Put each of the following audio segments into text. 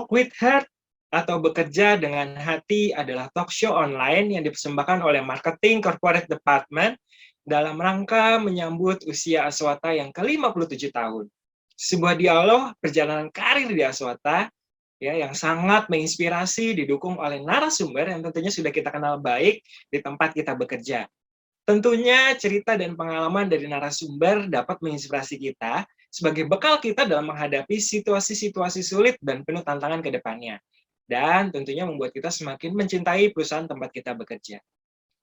Walk with Heart atau Bekerja dengan Hati adalah talk show online yang dipersembahkan oleh Marketing Corporate Department dalam rangka menyambut usia Aswata yang ke-57 tahun. Sebuah dialog perjalanan karir di Aswata ya yang sangat menginspirasi, didukung oleh narasumber yang tentunya sudah kita kenal baik di tempat kita bekerja. Tentunya cerita dan pengalaman dari narasumber dapat menginspirasi kita sebagai bekal kita dalam menghadapi situasi-situasi sulit dan penuh tantangan ke depannya. Dan tentunya membuat kita semakin mencintai perusahaan tempat kita bekerja.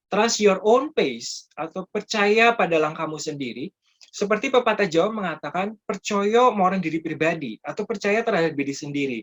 Trust your own pace atau percaya pada langkahmu sendiri, seperti pepatah Jawa mengatakan, percaya marang diri pribadi atau percaya terhadap diri sendiri.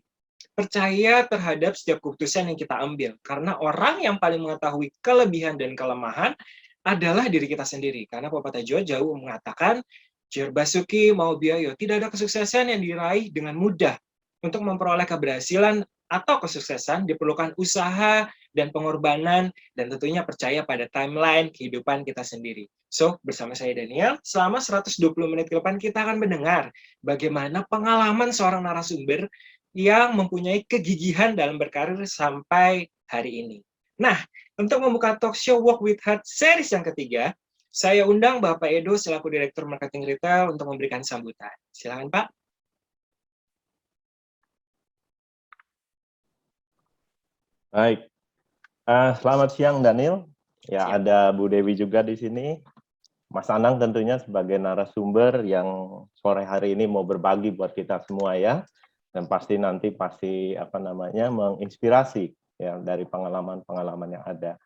Percaya terhadap setiap keputusan yang kita ambil, karena orang yang paling mengetahui kelebihan dan kelemahan adalah diri kita sendiri. Karena pepatah Jawa jauh mengatakan, Jur Basuki mau biayo, tidak ada kesuksesan yang diraih dengan mudah. Untuk memperoleh keberhasilan atau kesuksesan diperlukan usaha dan pengorbanan, dan tentunya percaya pada timeline kehidupan kita sendiri. So, bersama saya Daniel, selama 120 menit ke depan kita akan mendengar bagaimana pengalaman seorang narasumber yang mempunyai kegigihan dalam berkarir sampai hari ini. Nah, untuk membuka talk show Walk with Heart series yang ketiga, saya undang Bapak Edo selaku Direktur Marketing Retail untuk memberikan sambutan. Silakan Pak. Baik, selamat siang Daniel. Ya, Siap. ada Bu Dewi juga di sini. Mas Anang tentunya sebagai narasumber yang sore hari ini mau berbagi buat kita semua ya. Dan pasti nanti menginspirasi ya dari pengalaman-pengalaman yang ada.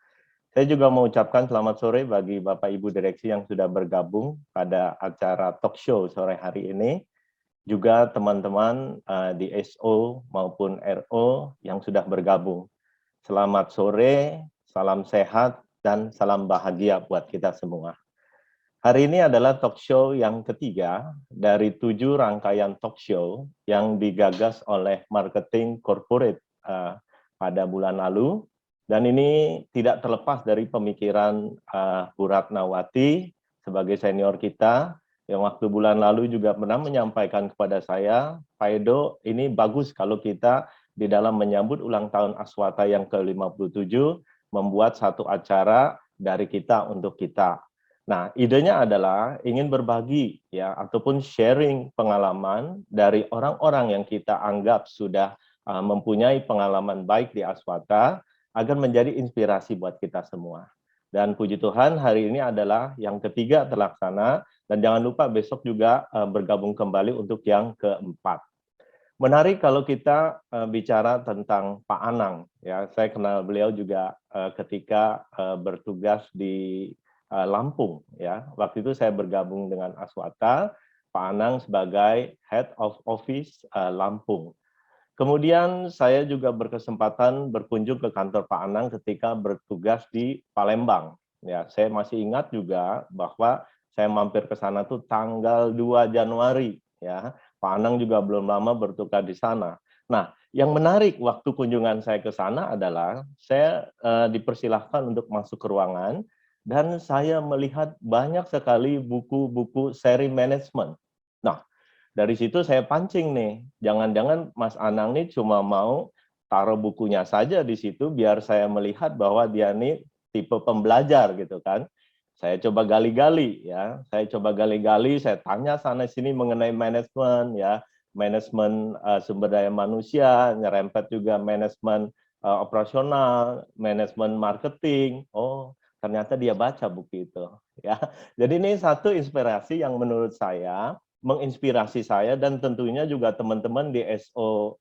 Saya juga mau ucapkan selamat sore bagi Bapak Ibu Direksi yang sudah bergabung pada acara talk show sore hari ini. Juga teman-teman di SO maupun RO yang sudah bergabung. Selamat sore, salam sehat, dan salam bahagia buat kita semua. Hari ini adalah talk show yang ketiga dari 7 rangkaian talk show yang digagas oleh Marketing Corporate pada bulan lalu. Dan ini tidak terlepas dari pemikiran Bu Ratnawati sebagai senior kita, yang waktu bulan lalu juga pernah menyampaikan kepada saya, Pak Edo, ini bagus kalau kita di dalam menyambut ulang tahun Aswata yang ke-57, membuat satu acara dari kita untuk kita. Nah, idenya adalah ingin berbagi ya ataupun sharing pengalaman dari orang-orang yang kita anggap sudah mempunyai pengalaman baik di Aswata agar menjadi inspirasi buat kita semua. Dan puji Tuhan hari ini adalah yang ketiga terlaksana dan jangan lupa besok juga bergabung kembali untuk yang keempat. Menarik kalau kita bicara tentang Pak Anang, ya saya kenal beliau juga ketika bertugas di Lampung, ya waktu itu saya bergabung dengan Aswata, Pak Anang sebagai Head of Office Lampung. Kemudian saya juga berkesempatan berkunjung ke kantor Pak Anang ketika bertugas di Palembang. Ya, saya masih ingat juga bahwa saya mampir ke sana tuh tanggal 2 Januari, ya. Pak Anang juga belum lama bertugas di sana. Nah, yang menarik waktu kunjungan saya ke sana adalah saya dipersilahkan untuk masuk ke ruangan dan saya melihat banyak sekali buku-buku seri manajemen. Nah, dari situ saya pancing nih, jangan-jangan Mas Anang nih cuma mau taruh bukunya saja di situ biar saya melihat bahwa dia nih tipe pembelajar gitu kan. Saya coba gali-gali ya, saya tanya sana sini mengenai manajemen ya, manajemen sumber daya manusia, nyerempet juga manajemen operasional, manajemen marketing. Oh, ternyata dia baca buku itu ya. Jadi ini satu inspirasi yang menurut saya menginspirasi saya dan tentunya juga teman-teman di SO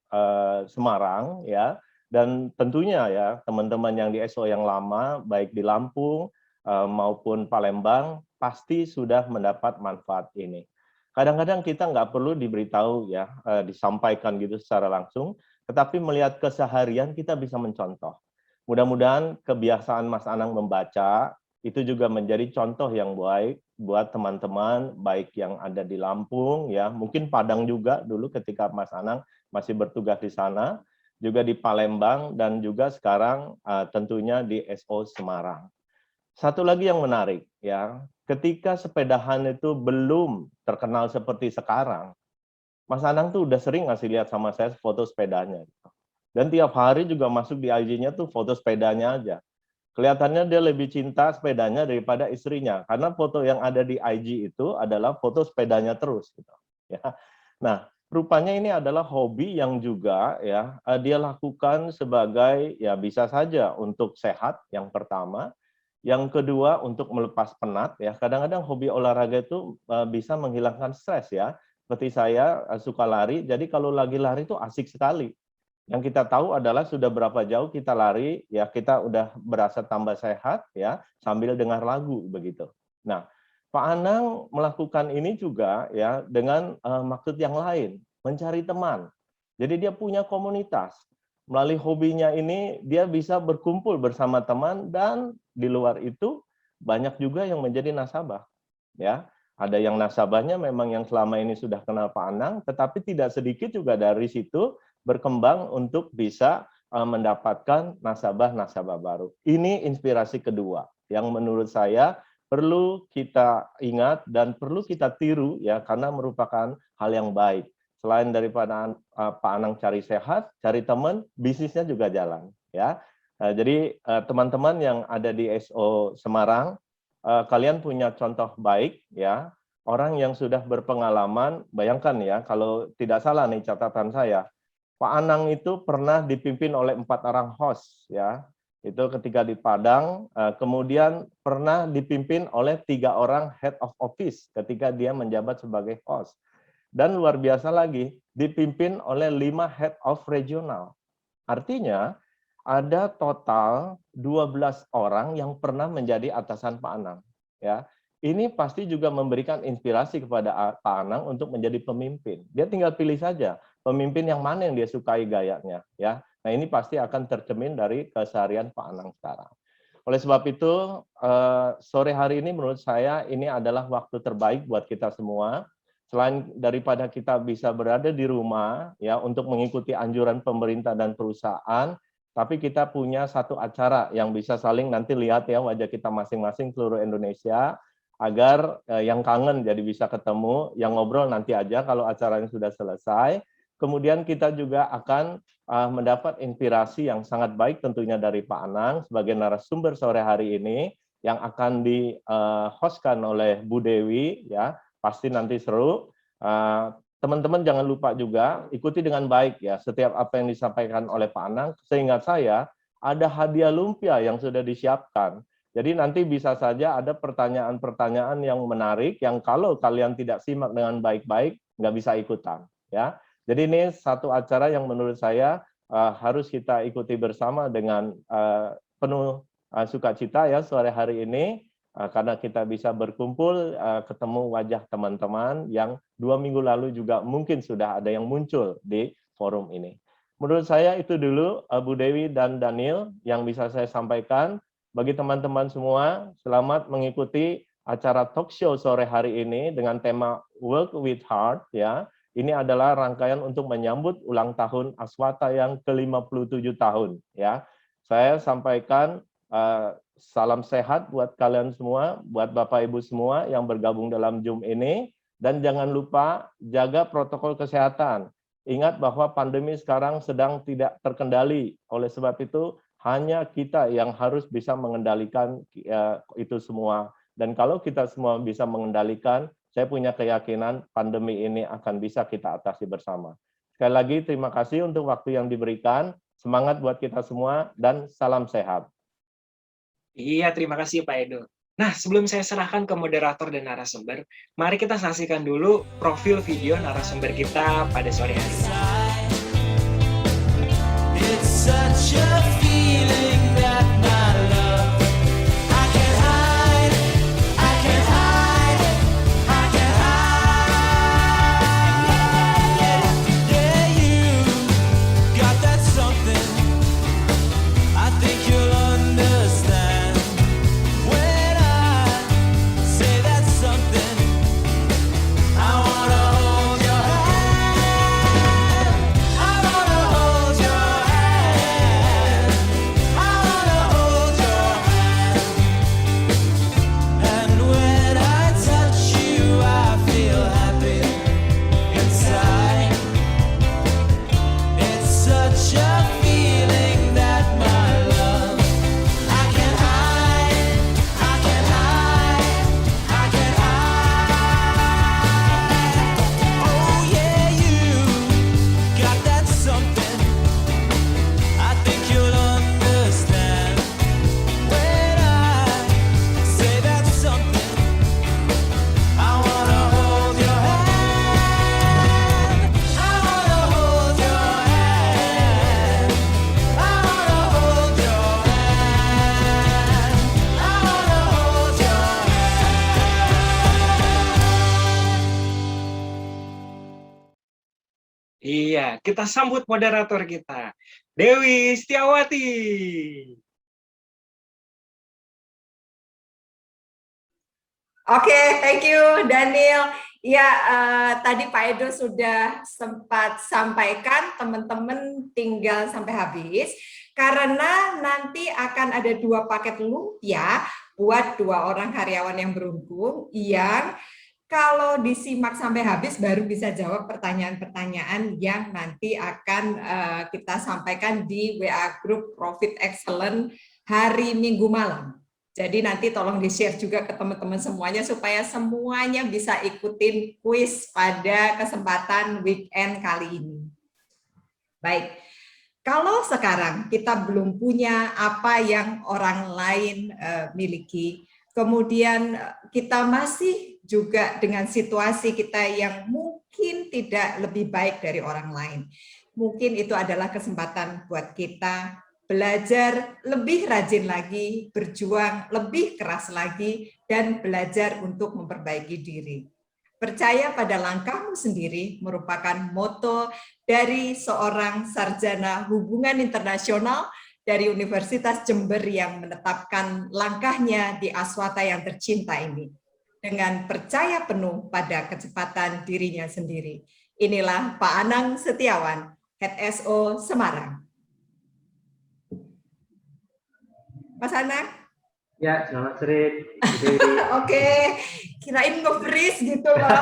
Semarang ya, dan tentunya ya teman-teman yang di SO yang lama baik di Lampung maupun Palembang pasti sudah mendapat manfaat ini. Kadang-kadang kita nggak perlu diberitahu ya, disampaikan gitu secara langsung, tetapi melihat keseharian kita bisa mencontoh. Mudah-mudahan kebiasaan Mas Anang membaca itu juga menjadi contoh yang baik buat teman-teman baik yang ada di Lampung ya, mungkin Padang juga dulu ketika Mas Anang masih bertugas di sana, juga di Palembang dan juga sekarang tentunya di SO Semarang. Satu lagi yang menarik ya, ketika sepedahan itu belum terkenal seperti sekarang, Mas Anang tuh udah sering ngasih lihat sama saya foto sepedanya. Dan tiap hari juga masuk di IG-nya tuh foto sepedanya aja. Kelihatannya dia lebih cinta sepedanya daripada istrinya, karena foto yang ada di IG itu adalah foto sepedanya terus. Gitu. Ya. Nah, rupanya ini adalah hobi yang juga ya dia lakukan sebagai ya bisa saja untuk sehat yang pertama, yang kedua untuk melepas penat ya. Kadang-kadang hobi olahraga itu bisa menghilangkan stres ya. Seperti saya suka lari, jadi kalau lagi lari itu asik sekali. Yang kita tahu adalah sudah berapa jauh kita lari, ya kita udah berasa tambah sehat ya sambil dengar lagu begitu. Nah, Pak Anang melakukan ini juga ya dengan maksud yang lain, mencari teman. Jadi dia punya komunitas. Melalui hobinya ini dia bisa berkumpul bersama teman dan di luar itu banyak juga yang menjadi nasabah. Ya, ada yang nasabahnya memang yang selama ini sudah kenal Pak Anang, tetapi tidak sedikit juga dari situ berkembang untuk bisa mendapatkan nasabah-nasabah baru. Ini inspirasi kedua yang menurut saya perlu kita ingat dan perlu kita tiru ya karena merupakan hal yang baik. Selain daripada Pak Anang cari sehat, cari teman, bisnisnya juga jalan ya. Jadi teman-teman yang ada di SO Semarang, kalian punya contoh baik ya. Orang yang sudah berpengalaman, bayangkan ya kalau tidak salah nih catatan saya, Pak Anang itu pernah dipimpin oleh 4 orang host ya. Itu ketika di Padang, kemudian pernah dipimpin oleh 3 orang head of office ketika dia menjabat sebagai host. Dan luar biasa lagi, dipimpin oleh 5 head of regional. Artinya ada total 12 orang yang pernah menjadi atasan Pak Anang ya. Ini pasti juga memberikan inspirasi kepada Pak Anang untuk menjadi pemimpin. Dia tinggal pilih saja pemimpin yang mana yang dia sukai gayanya ya. Nah, ini pasti akan tercermin dari keseharian Pak Anang sekarang. Oleh sebab itu, sore hari ini menurut saya ini adalah waktu terbaik buat kita semua. Selain daripada kita bisa berada di rumah ya untuk mengikuti anjuran pemerintah dan perusahaan, tapi kita punya satu acara yang bisa saling nanti lihat ya wajah kita masing-masing seluruh Indonesia, agar yang kangen jadi bisa ketemu, yang ngobrol nanti aja kalau acaranya sudah selesai. Kemudian kita juga akan mendapat inspirasi yang sangat baik tentunya dari Pak Anang sebagai narasumber sore hari ini yang akan di-hostkan oleh Bu Dewi ya, pasti nanti seru. Teman-teman jangan lupa juga ikuti dengan baik ya setiap apa yang disampaikan oleh Pak Anang. Seingat saya ada hadiah lumpia yang sudah disiapkan. Jadi nanti bisa saja ada pertanyaan-pertanyaan yang menarik yang kalau kalian tidak simak dengan baik-baik nggak bisa ikutan ya. Jadi ini satu acara yang menurut saya harus kita ikuti bersama dengan penuh sukacita ya sore hari ini karena kita bisa berkumpul ketemu wajah teman-teman yang 2 minggu lalu juga mungkin sudah ada yang muncul di forum ini. Menurut saya itu dulu Bu Dewi dan Daniel yang bisa saya sampaikan. Bagi teman-teman semua, selamat mengikuti acara talk show sore hari ini dengan tema Work with Heart ya. Ini adalah rangkaian untuk menyambut ulang tahun Aswata yang ke-57 tahun ya. Saya sampaikan salam sehat buat kalian semua, buat Bapak Ibu semua yang bergabung dalam Zoom ini, dan jangan lupa jaga protokol kesehatan. Ingat bahwa pandemi sekarang sedang tidak terkendali. Oleh sebab itu hanya kita yang harus bisa mengendalikan itu semua. Dan kalau kita semua bisa mengendalikan, saya punya keyakinan pandemi ini akan bisa kita atasi bersama. Sekali lagi terima kasih untuk waktu yang diberikan. Semangat buat kita semua dan salam sehat. Iya, terima kasih Pak Edo. Nah, sebelum saya serahkan ke moderator dan narasumber, mari kita saksikan dulu profil video narasumber kita pada sore hari ini. It's such a feeling that my love I can't hide, I can't hide, I can't hide. Yeah, you got that something I think you'll understand when I say that something. I wanna hold your hand. Iya, kita sambut moderator kita, Dewi Setiawati. Oke, thank you Daniel. Ya, tadi Pak Edo sudah sempat sampaikan, teman-teman tinggal sampai habis, karena nanti akan ada 2 paket lumpia buat 2 orang karyawan yang beruntung, yang kalau disimak sampai habis baru bisa jawab pertanyaan-pertanyaan yang nanti akan kita sampaikan di WA Group Profit Excellence hari Minggu malam. Jadi nanti tolong di-share juga ke teman-teman semuanya supaya semuanya bisa ikutin kuis pada kesempatan weekend kali ini. Baik, kalau sekarang kita belum punya apa yang orang lain miliki, kemudian kita masih juga dengan situasi kita yang mungkin tidak lebih baik dari orang lain. Mungkin itu adalah kesempatan buat kita belajar lebih rajin lagi, berjuang lebih keras lagi, dan belajar untuk memperbaiki diri. Percaya pada langkahmu sendiri merupakan moto dari seorang sarjana hubungan internasional dari Universitas Jember yang menetapkan langkahnya di Aswata yang tercinta ini. Dengan percaya penuh pada kecepatan dirinya sendiri. Inilah Pak Anang Setiawan, Head SO Semarang. Mas Anang? Ya, selamat sore. Oke, kirain nge-freeze gitu loh.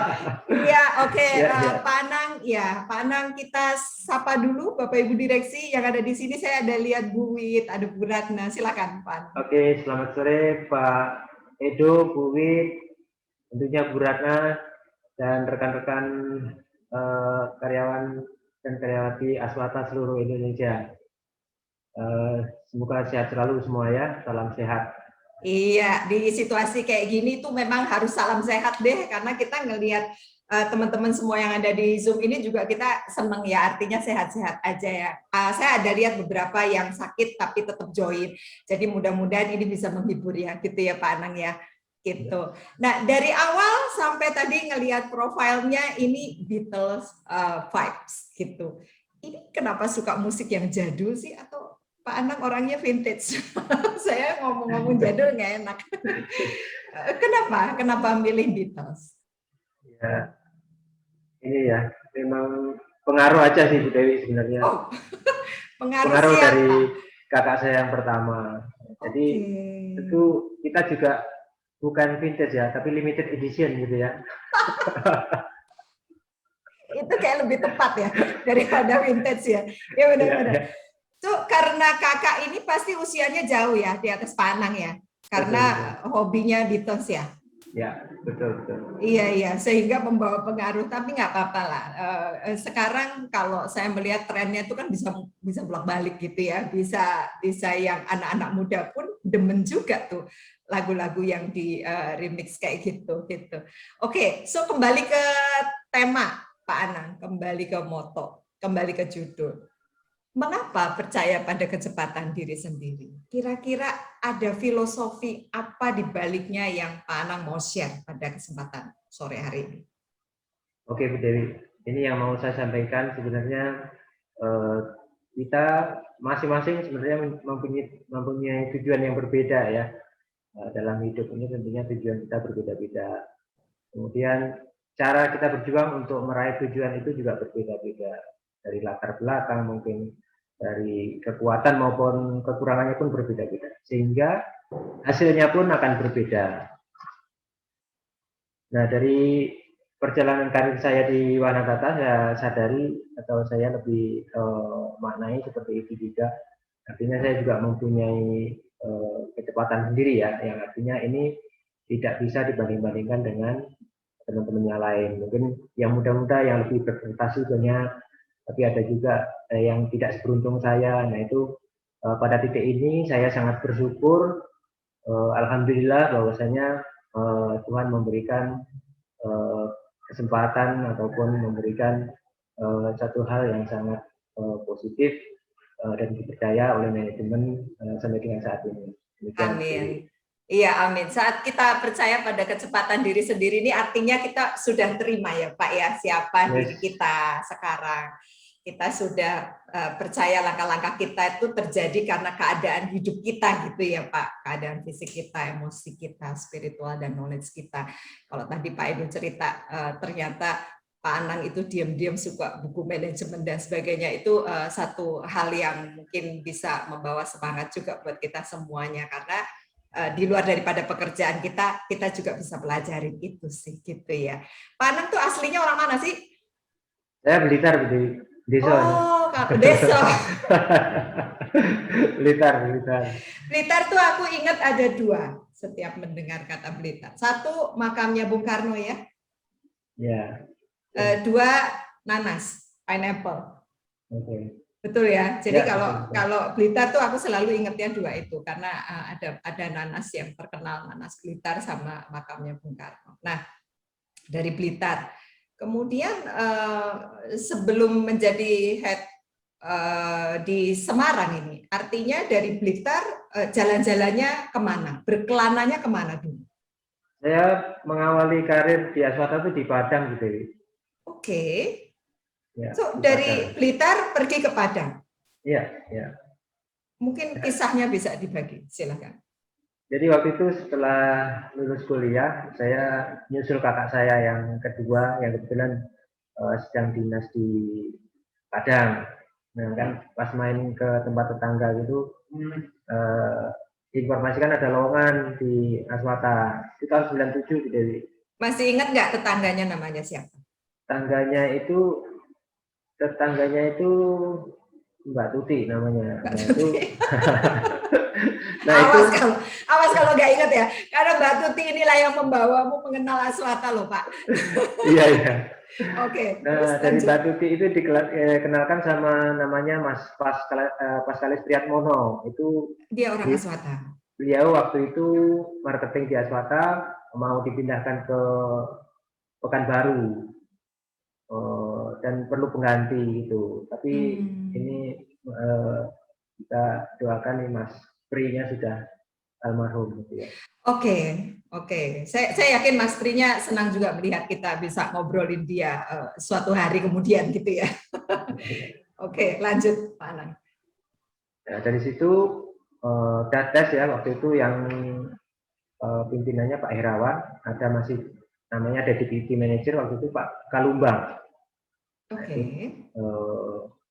Iya, oke. Ya. Pak Anang, ya Pak Anang kita sapa dulu Bapak Ibu Direksi yang ada di sini. Saya ada lihat Bu Wit, ada Bu Ratna. Silakan Pak. Oke, selamat sore Pak Edo, Bu Wit, tentunya Bu Ratna dan rekan-rekan karyawan dan karyawati Aswata seluruh Indonesia. Semoga sehat selalu semua ya, salam sehat. Iya, di situasi kayak gini tuh memang harus salam sehat deh, karena kita ngelihat teman-teman semua yang ada di Zoom ini juga kita seneng ya, artinya sehat-sehat aja ya. Saya ada lihat beberapa yang sakit tapi tetap join, jadi mudah-mudahan ini bisa menghibur ya, gitu ya Pak Anang ya. Gitu. Nah, dari awal sampai tadi ngelihat profilnya ini Beatles vibes gitu. Ini kenapa suka musik yang jadul sih, atau Pak Anang orangnya vintage? Saya ngomong-ngomong jadul nggak enak. Kenapa milih Beatles? Ya, ini ya memang pengaruh aja sih Bu Dewi sebenarnya. Oh, pengaruh dari kakak saya yang pertama. Jadi itu kita juga bukan vintage ya, tapi limited edition gitu ya. Itu kayak lebih tepat ya daripada vintage ya. Ya benar-benar. Ya. So, karena kakak ini pasti usianya jauh ya di atas Pak Anang ya, karena betul. Hobinya Beatles ya. Ya, betul. Iya, sehingga membawa pengaruh, tapi nggak apa-apa lah. Sekarang kalau saya melihat trennya itu kan bisa bolak-balik gitu ya, bisa yang anak-anak muda pun demen juga tuh lagu-lagu yang di remix kayak gitu. Oke, so kembali ke tema Pak Anang, kembali ke moto, kembali ke judul. Mengapa percaya pada kecepatan diri sendiri? Kira-kira ada filosofi apa di baliknya yang Pak Anang mau share pada kesempatan sore hari ini? Oke, Bu Dewi. Ini yang mau saya sampaikan sebenarnya kita masing-masing sebenarnya mempunyai tujuan yang berbeda ya. Dalam hidup ini tentunya tujuan kita berbeda-beda. Kemudian cara kita berjuang untuk meraih tujuan itu juga berbeda-beda. Dari latar belakang mungkin, dari kekuatan maupun kekurangannya pun berbeda-beda, sehingga hasilnya pun akan berbeda. Nah, dari perjalanan karir saya di Wanagata, saya sadari atau saya lebih maknai seperti itu juga. Artinya saya juga mempunyai kecepatan sendiri ya, yang artinya ini tidak bisa dibanding-bandingkan dengan teman-teman yang lain. Mungkin yang muda-muda yang lebih berprestasi banyak, tapi ada juga yang tidak seberuntung saya. Nah itu pada titik ini saya sangat bersyukur, alhamdulillah bahwasanya Tuhan memberikan kesempatan ataupun memberikan satu hal yang sangat positif dan dipercaya oleh manajemen sampai dengan saat ini. Demikian. Amin. Iya, amin. Saat kita percaya pada kecepatan diri sendiri ini artinya kita sudah terima ya Pak ya, siapa diri kita sekarang. kita sudah percaya langkah-langkah kita itu terjadi karena keadaan hidup kita gitu ya Pak, keadaan fisik kita, emosi kita, spiritual dan knowledge kita. Kalau tadi Pak Edo cerita ternyata Pak Anang itu diam-diam suka buku manajemen dan sebagainya, itu satu hal yang mungkin bisa membawa semangat juga buat kita semuanya, karena di luar daripada pekerjaan kita juga bisa pelajarin itu sih gitu ya. Pak Anang tuh aslinya orang mana sih? Saya Blitar, di desa. Oh, desa. Blitar. Blitar tuh aku ingat ada 2 setiap mendengar kata Blitar. 1 makamnya Bung Karno ya. Ya. 2 nanas, pineapple. Oke. Betul ya. Jadi Ya, kalau Blitar tuh aku selalu ingatnya 2 itu karena ada nanas yang terkenal, nanas Blitar sama makamnya Bung Karno. Nah, dari Blitar. Kemudian sebelum menjadi head di Semarang ini, artinya dari Blitar jalan-jalannya kemana? Berkelananya kemana dulu? Saya mengawali karir di Aswata itu di Padang gitu. Oke. Ya, So, di dari Padang. Blitar pergi ke Padang. Iya. Mungkin kisahnya bisa dibagi, silakan. Jadi waktu itu setelah lulus kuliah, saya nyusul kakak saya yang kedua, yang kebetulan sedang dinas di Padang. Nah kan pas main ke tempat tetangga gitu, informasikan ada lowongan di Aswata. Itu tahun 97 gitu. Masih ingat nggak tetangganya namanya siapa? Tetangganya itu Mbak Tuti namanya. Mbak Nah Tuti. itu, nah awas kalau nggak ingat ya, karena Mbak Tuti inilah yang membawamu mengenal Aswata loh Pak. Iya. Oke. Nah dari Mbak Tuti itu dikenalkan sama namanya Mas Paskalis Priatmono. Itu dia orang Aswata. Beliau waktu itu marketing di Aswata, mau dipindahkan ke Pekanbaru. Dan perlu pengganti gitu. Tapi ini kita doakan nih Mas Pri-nya sudah almarhum gitu ya. Oke. Saya yakin Mas Pri-nya senang juga melihat kita bisa ngobrolin dia suatu hari kemudian gitu ya. Oke, lanjut Pak Anang. Nah, dari situ Dadas ya waktu itu yang pimpinannya Pak Herawan, ada masih namanya Deputy Manager waktu itu Pak Kalumbang. Oke.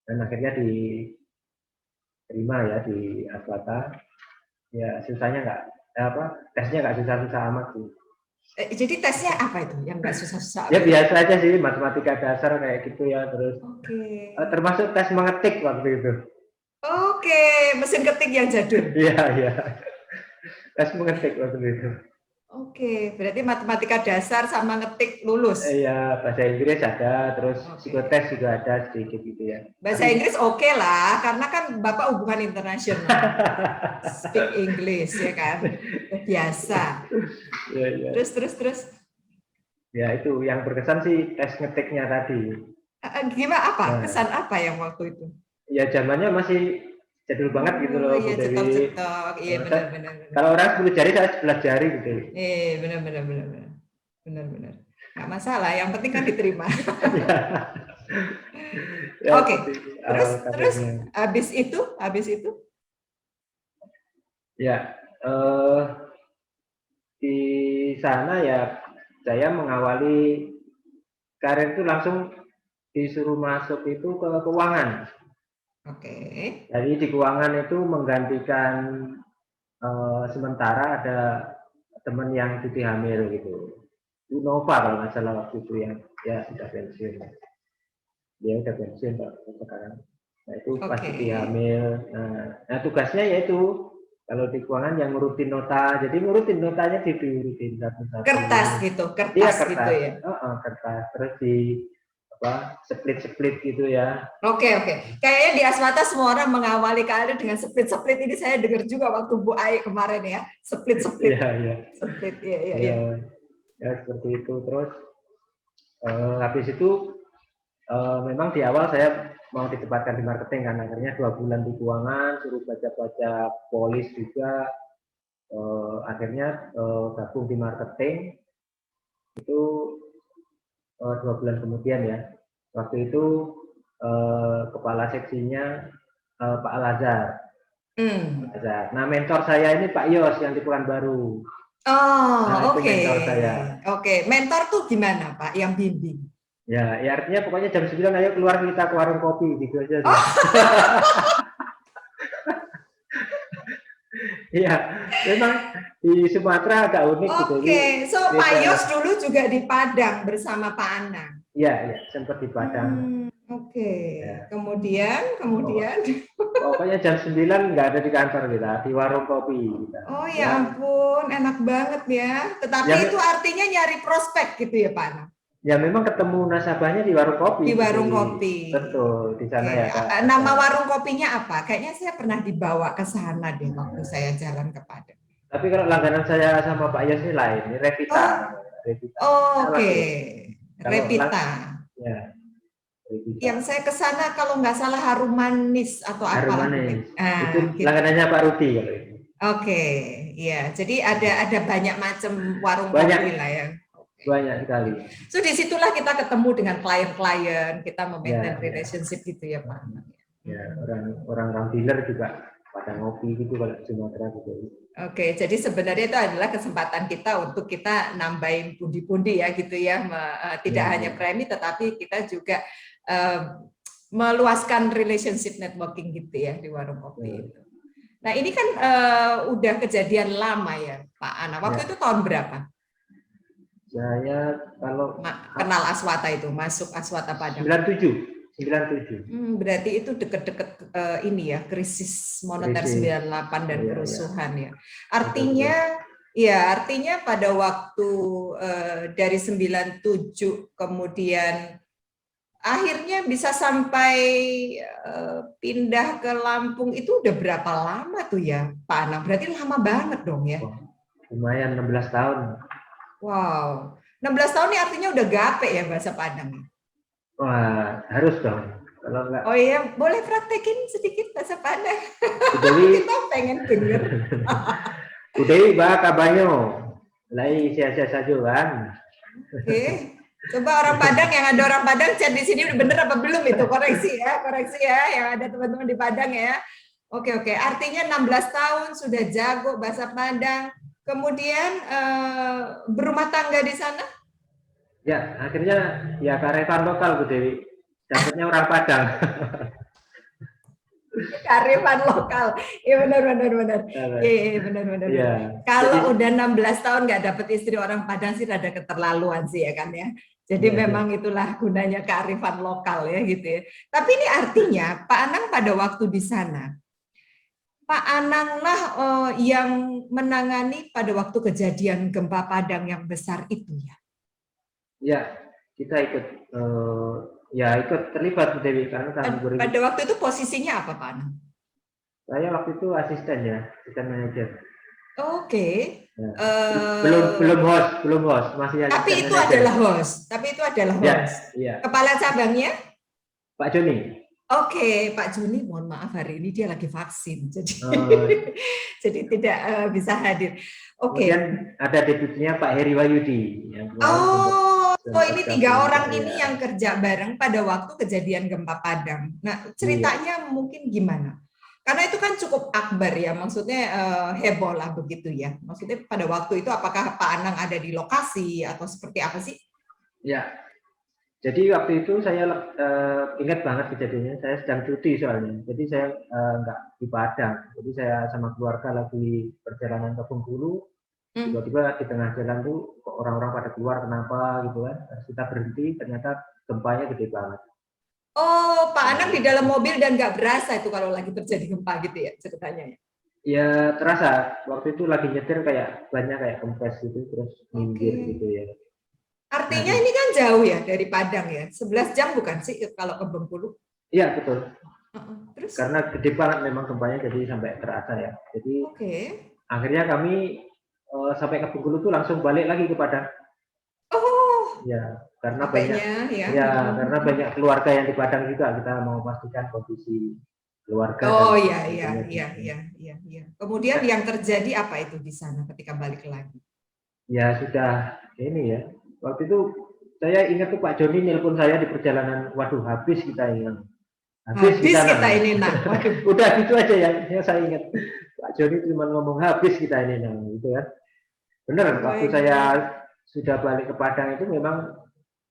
Dan akhirnya diterima ya di Aswata. Ya susahnya tesnya nggak susah-susah amat sih. Jadi tesnya apa itu yang nggak susah-susah? Ya biasa aja sih, matematika dasar kayak gitu ya, terus termasuk tes mengetik waktu itu. Oke, mesin ketik yang jadul. Iya. Tes mengetik waktu itu. Oke, berarti matematika dasar sama ngetik lulus. Iya, bahasa Inggris ada, terus psikotes juga ada sedikit gitu ya. Bahasa Inggris oke lah, karena kan Bapak hubungan internasional. Speak English ya kan, biasa. Iya. Terus. Ya itu yang berkesan sih tes ngetiknya tadi. Gimana apa? Kesan apa yang waktu itu? Ya zamannya masih jadul banget gitu loh, iya, Bu Dewi. cetok. Iya benar. Kalau orang 10 jari, saya 11 jari gitu. Benar. Nggak masalah, yang penting kan diterima. Ya, Oke. Terus habis itu? Ya, di sana ya saya mengawali karir itu langsung disuruh masuk itu ke keuangan. Oke. Jadi di keuangan itu menggantikan sementara ada teman yang cuti hamil gitu. Itu Nova kalau nggak salah waktu itu yang ya sudah pensiun. Dia udah pensiun sekarang. Nah itu pas cuti hamil. Nah tugasnya yaitu kalau di keuangan yang ngurutin nota. Jadi ngurutin notanya diurutin satu-satu. Kertas gitu ya. Kertas. Terus di split gitu ya. Oke. Kayaknya di Aswata semua orang mengawali karir dengan split ini saya dengar juga waktu Bu Ai kemarin ya. Split. Iya. Split, iya. Ya seperti itu. Terus habis itu memang di awal saya mau ditempatkan di marketing kan, akhirnya 2 bulan di keuangan, suruh baca polis juga. Akhirnya gabung di marketing itu 2 bulan kemudian ya. Waktu itu kepala seksinya Pak Al-Azhar. Hmm. Nah, mentor saya ini Pak Yos yang di Pekanbaru. Oh, Nah, itu oke. mentor saya. Oke, mentor tuh gimana Pak yang bimbing? Ya, artinya pokoknya jam 9 ayo keluar kita ke warung kopi gitu aja. Iya, memang di Sumatera agak unik gitu. Oke, so Pak Yos dulu juga di Padang bersama Pak Anang. Iya, sempat di Padang. Oke. Ya. Kemudian Pokoknya jam 9 nggak ada di kantor kita, di warung kopi kita. Oh ya ampun, enak banget ya. Tetapi Ya, itu artinya nyari prospek gitu ya Pak Anang? Ya memang ketemu nasabahnya di warung kopi. Di warung kopi. Betul, di sana ya. Nama warung kopinya apa? Kayaknya saya pernah dibawa ke sana deh waktu saya jalan ke Padang. Tapi kalau langganan saya sama Pak Yos ini lain, ini Revita. Oh, oke. Revita. Ya. Yang saya ke sana kalau nggak salah Harum Manis atau apa? Harum Manis. Itu gitu. langganannya Pak Rudi. Oke, ya. Jadi ada banyak macam warung kopi lah ya. Banyak sekali. So disitulah kita ketemu dengan klien-klien, kita memaintain relationship gitu ya Pak. Ya, orang dealer juga pada ngopi gitu kalau di Sumatera gitu. Oke, jadi sebenarnya itu adalah kesempatan kita untuk kita nambahin pundi-pundi ya gitu ya, tidak hanya premi tetapi kita juga meluaskan relationship networking gitu ya di warung kopi itu. Nah ini kan udah kejadian lama ya Pak Ana. Waktu itu tahun berapa? Saya kalau kenal Aswata itu, masuk Aswata Padang. 97. Berarti itu deket-deket ini ya, krisis moneter 98 dan kerusuhan ya. Artinya pada waktu dari 97 kemudian akhirnya bisa sampai pindah ke Lampung itu udah berapa lama tuh ya Pak Anang? Berarti lama banget dong ya. Lumayan 16 tahun. Wow, 16 tahun ini artinya udah gape ya bahasa Padang. Wah, harus dong. Kalau enggak. Oh iya, boleh praktekin sedikit bahasa Padang. Kita pengen denger. Udah bah kabanyo. Lai sia-sia saja kan. Oke. Coba orang Padang, yang ada orang Padang chat di sini udah bener apa belum itu? Koreksi ya yang ada teman-teman di Padang ya. Oke. Artinya 16 tahun sudah jago bahasa Padang. Kemudian berumah tangga di sana? Ya, akhirnya ya karyawan lokal Bu Dewi. Dapatnya orang Padang. Karyawan lokal. Iya benar. Iya benar. Ya. Kalau udah 16 tahun nggak dapet istri orang Padang sih rada keterlaluan sih ya kan ya. Jadi memang itulah gunanya kearifan lokal ya gitu ya. Tapi ini artinya Pak Anang pada waktu di sana, Pak Anang lah yang menangani pada waktu kejadian gempa Padang yang besar itu ya? Ya, kita ikut terlibat Bu Dewi karena pada waktu itu posisinya apa Pak Anang? Saya waktu itu asisten manajer. Oke. Ya. Belum host, masih Tapi itu adalah host. Ya. Kepala cabangnya? Pak Joni. Oke, Pak Joni, mohon maaf hari ini dia lagi vaksin, jadi tidak bisa hadir. Oke. Kemudian ada deputinya Pak Heri Wahyudi. Ini 3 orang ini yang kerja bareng pada waktu kejadian gempa Padang. Nah, ceritanya mungkin gimana? Karena itu kan cukup akbar ya, maksudnya heboh lah begitu ya. Maksudnya pada waktu itu apakah Pak Anang ada di lokasi atau seperti apa sih? Ya. Jadi waktu itu saya ingat banget kejadiannya, saya sedang cuti soalnya. Jadi saya nggak di Padang. Jadi saya sama keluarga lagi perjalanan ke Bengkulu. Tiba-tiba di tengah jalan tuh kok orang-orang pada keluar, kenapa gitu kan. Kita berhenti, ternyata gempanya gede banget. Oh, Pak Anang di dalam mobil dan nggak berasa itu kalau lagi terjadi gempa gitu ya ceritanya ya? Ya terasa. Waktu itu lagi nyetir kayak banyak kayak kempes gitu, terus minggir gitu ya. Artinya ini kan jauh ya dari Padang ya, 11 jam bukan sih kalau ke Bengkulu? Iya betul. Terus? Karena gede banget memang gempanya jadi sampai terasa ya. Jadi akhirnya kami sampai ke Bengkulu tuh langsung balik lagi ke Padang. Oh. Ya karena karena banyak keluarga yang di Padang juga, kita mau pastikan kondisi keluarga. Oh iya. Kemudian yang terjadi apa itu di sana ketika balik lagi? Ya sudah ini ya. Waktu itu saya ingat tuh Pak Joni nelpon saya di perjalanan, waduh habis kita ini. Habis kita ini, nak. Waduh. Udah gitu aja yang saya ingat. Pak Joni cuma ngomong habis kita ini, nah, gitu ya. Bener, waktu saya sudah balik ke Padang itu memang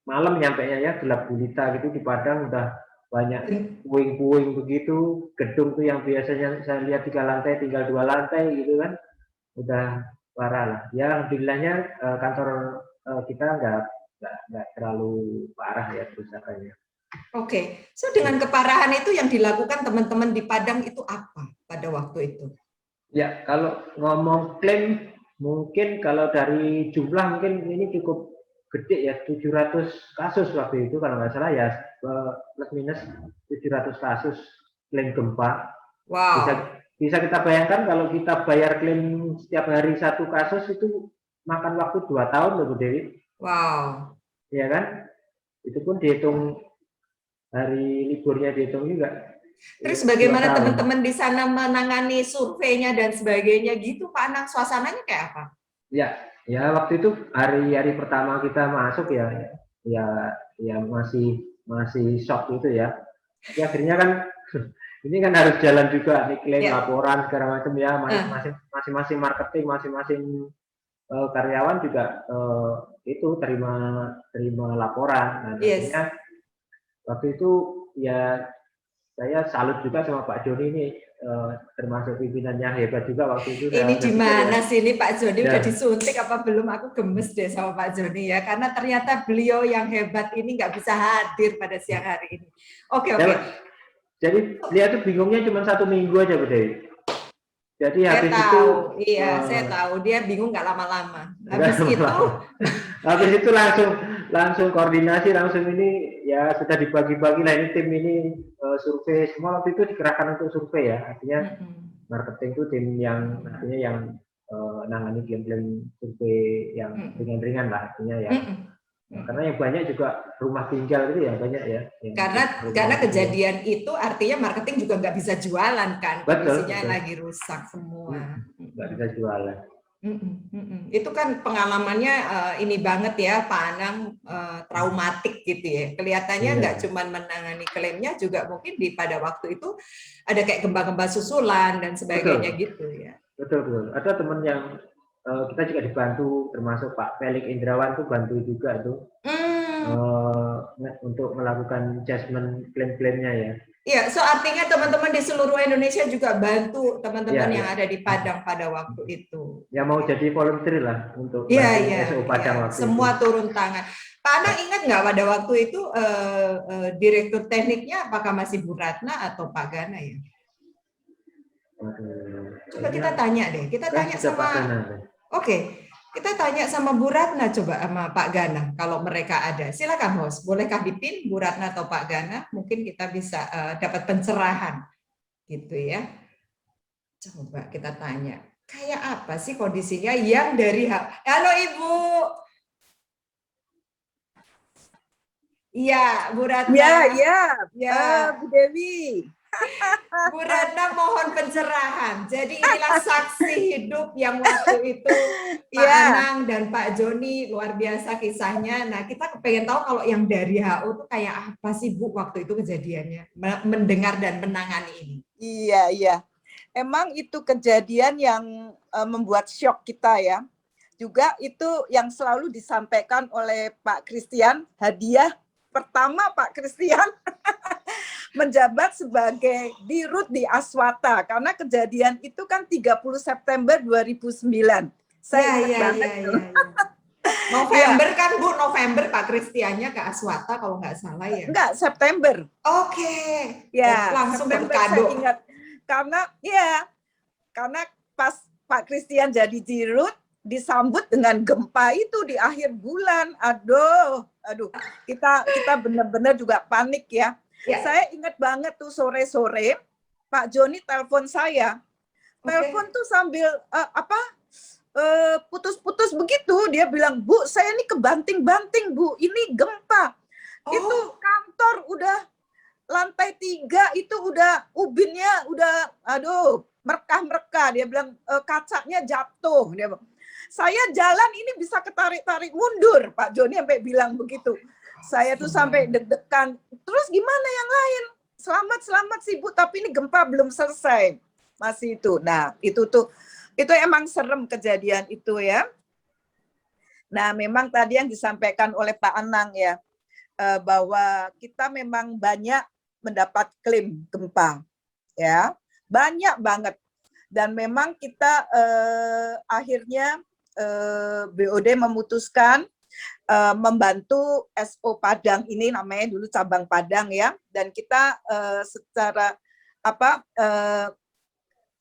malam nyampenya ya, gelap gulita gitu di Padang, udah banyak puing-puing begitu, gedung tuh yang biasanya saya lihat 3 lantai tinggal 2 lantai gitu kan, udah parah lah. Ya alhamdulillahnya kantor kita nggak terlalu parah ya kerusakannya. Oke, so dengan keparahan itu yang dilakukan teman-teman di Padang itu apa pada waktu itu? Ya, kalau ngomong klaim, mungkin kalau dari jumlah mungkin ini cukup gede ya, 700 kasus waktu itu kalau nggak salah ya, plus minus 700 kasus klaim gempa. Wow. Bisa kita bayangkan kalau kita bayar klaim setiap hari 1 kasus itu makan waktu 2 tahun loh Bu Dewi. Wow. Ya kan? Itu pun dihitung hari liburnya dihitung juga. Terus bagaimana teman-teman di sana menangani surveinya dan sebagainya gitu, Pak Anang? Suasananya kayak apa? Ya waktu itu hari pertama kita masuk ya masih shock gitu ya. Ya akhirnya kan ini kan harus jalan juga nih klaim, laporan segala macam ya, masing-masing marketing, masing-masing karyawan juga itu terima laporan. Nah, akhirnya waktu itu ya saya salut juga sama Pak Joni ini, termasuk pimpinannya hebat juga waktu itu. Ini di mana sih ini Pak Joni udah disuntik apa belum? Aku gemes deh sama Pak Joni ya, karena ternyata beliau yang hebat ini nggak bisa hadir pada siang hari ini. Oke. Jadi dia tuh bingungnya cuma 1 minggu aja Bu Dewi. Jadi habis itu, saya tahu dia bingung nggak lama-lama. Habis itu langsung koordinasi, langsung ini ya sudah dibagi-bagi lah ini tim ini survei semua waktu itu dikerahkan untuk survei ya, artinya marketing itu tim yang artinya yang nangani klaim-klaim survei yang ringan-ringan lah artinya ya. Karena yang banyak juga rumah tinggal gitu ya banyak ya. Karena kejadian itu artinya marketing juga nggak bisa jualan kan, kondisinya lagi rusak semua. Nggak bisa jualan. Itu kan pengalamannya ini banget ya Pak Anang, traumatik gitu ya. Kelihatannya nggak cuma menangani klaimnya, juga mungkin pada waktu itu ada kayak gempa-gempa susulan dan sebagainya gitu ya. Betul. Ada teman yang kita juga dibantu, termasuk Pak Felix Indrawan tuh bantu juga tuh untuk melakukan adjustment klaim-klaimnya ya. Iya, so artinya teman-teman di seluruh Indonesia juga bantu teman-teman yang ada di Padang pada waktu itu. Ya mau jadi volunteer lah untuk SO Padang waktu semua itu. Turun tangan. Pak Anang ingat nggak pada waktu itu direktur tekniknya apakah masih Bu Ratna atau Pak Gana ya? Coba kita tanya deh, kita tanya sama. Oke, kita tanya sama Bu Ratna coba sama Pak Gana kalau mereka ada. Silakan host, bolehkah dipin Bu Ratna atau Pak Gana? Mungkin kita bisa dapat pencerahan gitu ya. Coba kita tanya, kayak apa sih kondisinya yang dari halo Ibu. Iya, Bu Ratna. Ya, Bu Dewi. Bu Ratna mohon pencerahan. Jadi inilah saksi hidup yang waktu itu Pak Anang dan Pak Joni, luar biasa kisahnya. Nah, kita pengen tahu kalau yang dari HO itu kayak apa sih Bu waktu itu kejadiannya, mendengar dan menangani ini. Iya. Emang itu kejadian yang membuat syok kita ya. Juga itu yang selalu disampaikan oleh Pak Christian, hadiah pertama Pak Christian menjabat sebagai dirut di Aswata karena kejadian itu kan 30 September 2009. Saya ingat banget. November kan Bu, November Pak Christiannya ke Aswata kalau nggak salah ya. Enggak, September. Oke. Ya, langsung September kado. Saya ingat. Karena pas Pak Christian jadi dirut disambut dengan gempa itu di akhir bulan. Aduh, kita benar-benar juga panik ya. Saya ingat banget tuh sore-sore Pak Joni telepon saya. Telepon tuh sambil putus-putus begitu. Dia bilang, "Bu, saya ini kebanting-banting, Bu. Ini gempa." Itu kantor udah lantai 3 itu udah ubinnya udah merkah-merkah. Dia bilang kacanya jatuh. Dia bilang. Saya jalan ini bisa ketarik-tarik mundur, Pak Joni sampai bilang begitu. Saya tuh sampai deg-degan. Terus gimana yang lain? Selamat sih Bu, tapi ini gempa belum selesai. Masih itu. Nah, itu emang serem kejadian itu ya. Nah, memang tadi yang disampaikan oleh Pak Anang ya, bahwa kita memang banyak mendapat klaim gempa. Ya, banyak banget. Dan memang kita akhirnya BOD memutuskan membantu SO Padang ini, namanya dulu cabang Padang ya, dan kita secara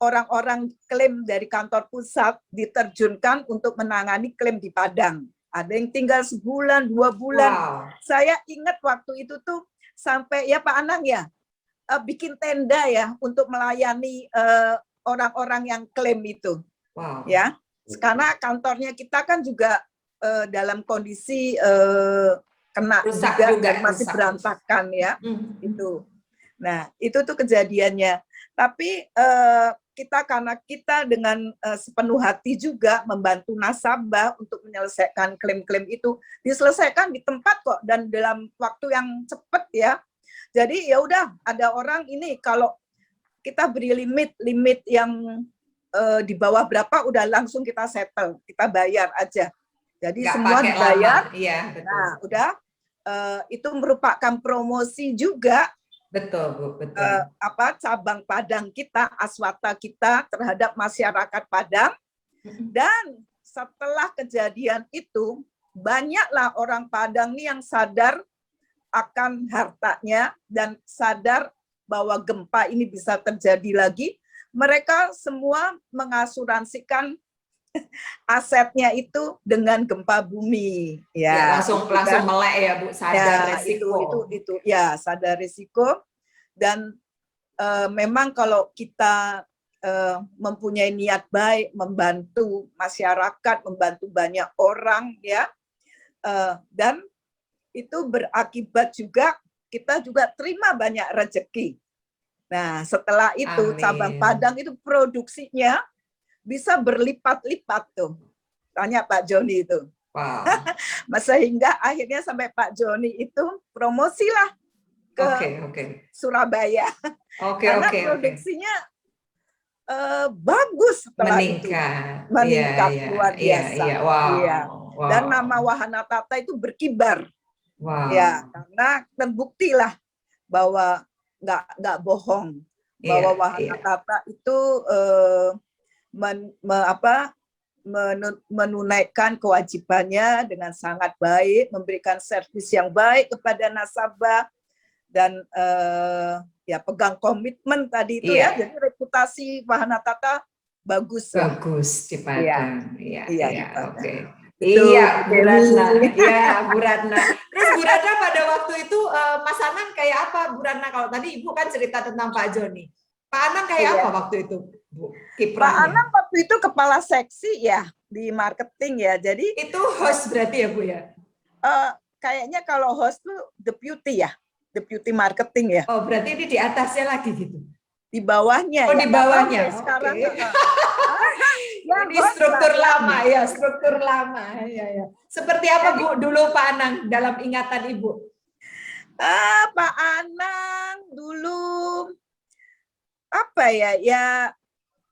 orang-orang klaim dari kantor pusat diterjunkan untuk menangani klaim di Padang. Ada yang tinggal sebulan, 2 bulan. Wow. Saya ingat waktu itu tuh sampai ya Pak Anang ya, bikin tenda ya untuk melayani orang-orang yang klaim itu. Wow. Ya, karena kantornya kita kan juga dalam kondisi kena Rusak juga juga, dan masih rusak. berantakan ya. Itu. Nah, itu tuh kejadiannya. Tapi karena kita dengan sepenuh hati juga membantu nasabah untuk menyelesaikan klaim-klaim itu, diselesaikan di tempat kok dan dalam waktu yang cepat ya. Jadi ya udah, ada orang ini kalau kita beri limit yang di bawah berapa udah langsung kita settle, kita bayar aja. Jadi Nggak semua pakai dibayar. lama. Iya, betul. Nah, udah itu merupakan promosi juga Betul, Bu, betul. cabang Padang kita, Aswata kita terhadap masyarakat Padang. Dan setelah kejadian itu, banyaklah orang Padang nih yang sadar akan hartanya dan sadar bahwa gempa ini bisa terjadi lagi. Mereka semua mengasuransikan asetnya itu dengan gempa bumi. Ya, langsung melek ya Bu, sadar ya, resiko. Itu ya, sadar risiko. Dan memang kalau kita mempunyai niat baik membantu masyarakat, membantu banyak orang ya, dan itu berakibat juga kita juga terima banyak rezeki. Nah, setelah itu Amin. cabang Padang itu produksinya bisa berlipat-lipat tuh. Tanya Pak Joni itu. Wow. Sehingga akhirnya sampai Pak Joni itu promosilah ke Surabaya. Karena produksinya bagus setelah meningkat. itu. Meningkat luar biasa. Iya. Wow. Iya. Dan nama Wahana Tata itu berkibar. Wow. Ya, karena terbuktilah bahwa nggak bohong bahwa Wahana Tata itu menunaikan kewajibannya dengan sangat baik, memberikan servis yang baik kepada nasabah dan ya pegang komitmen tadi itu ya. Jadi reputasi Wahana Tata bagus. Bagus di Padang. Iya. Oke. Iya, Bu Ratna. Iya, Bu Ratna. Terus Bu Ratna pada waktu itu Mas Anang kayak apa, Bu Ratna? Kalau tadi Ibu kan cerita tentang Pak Joni. Pak Anang kayak apa waktu itu, Bu? Kiprahnya? Pak Anang waktu itu kepala seksi ya di marketing ya. Jadi itu host berarti ya, Bu ya? Kayaknya kalau host tuh deputy ya, deputy marketing ya. Oh, berarti ini di atasnya lagi gitu. Di bawahnya. Oh, ya, di bawahnya. Sekarang ya, ini struktur lama ya, struktur lama. Ya. Seperti apa Bu dulu Pak Anang dalam ingatan Ibu? Pak Anang dulu apa ya? Ya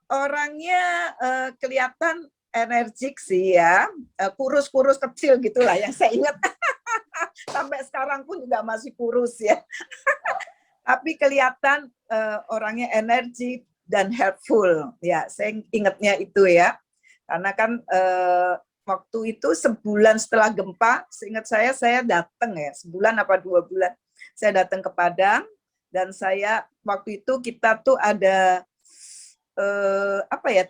orangnya kelihatan energik sih ya, kurus-kurus kecil gitulah yang saya ingat. Sampai sekarang pun juga masih kurus ya. Tapi kelihatan orangnya energik dan helpful. Ya, saya ingatnya itu ya. Karena kan waktu itu sebulan setelah gempa, seingat saya datang ya, sebulan apa 2 bulan. Saya datang ke Padang dan saya waktu itu kita tuh ada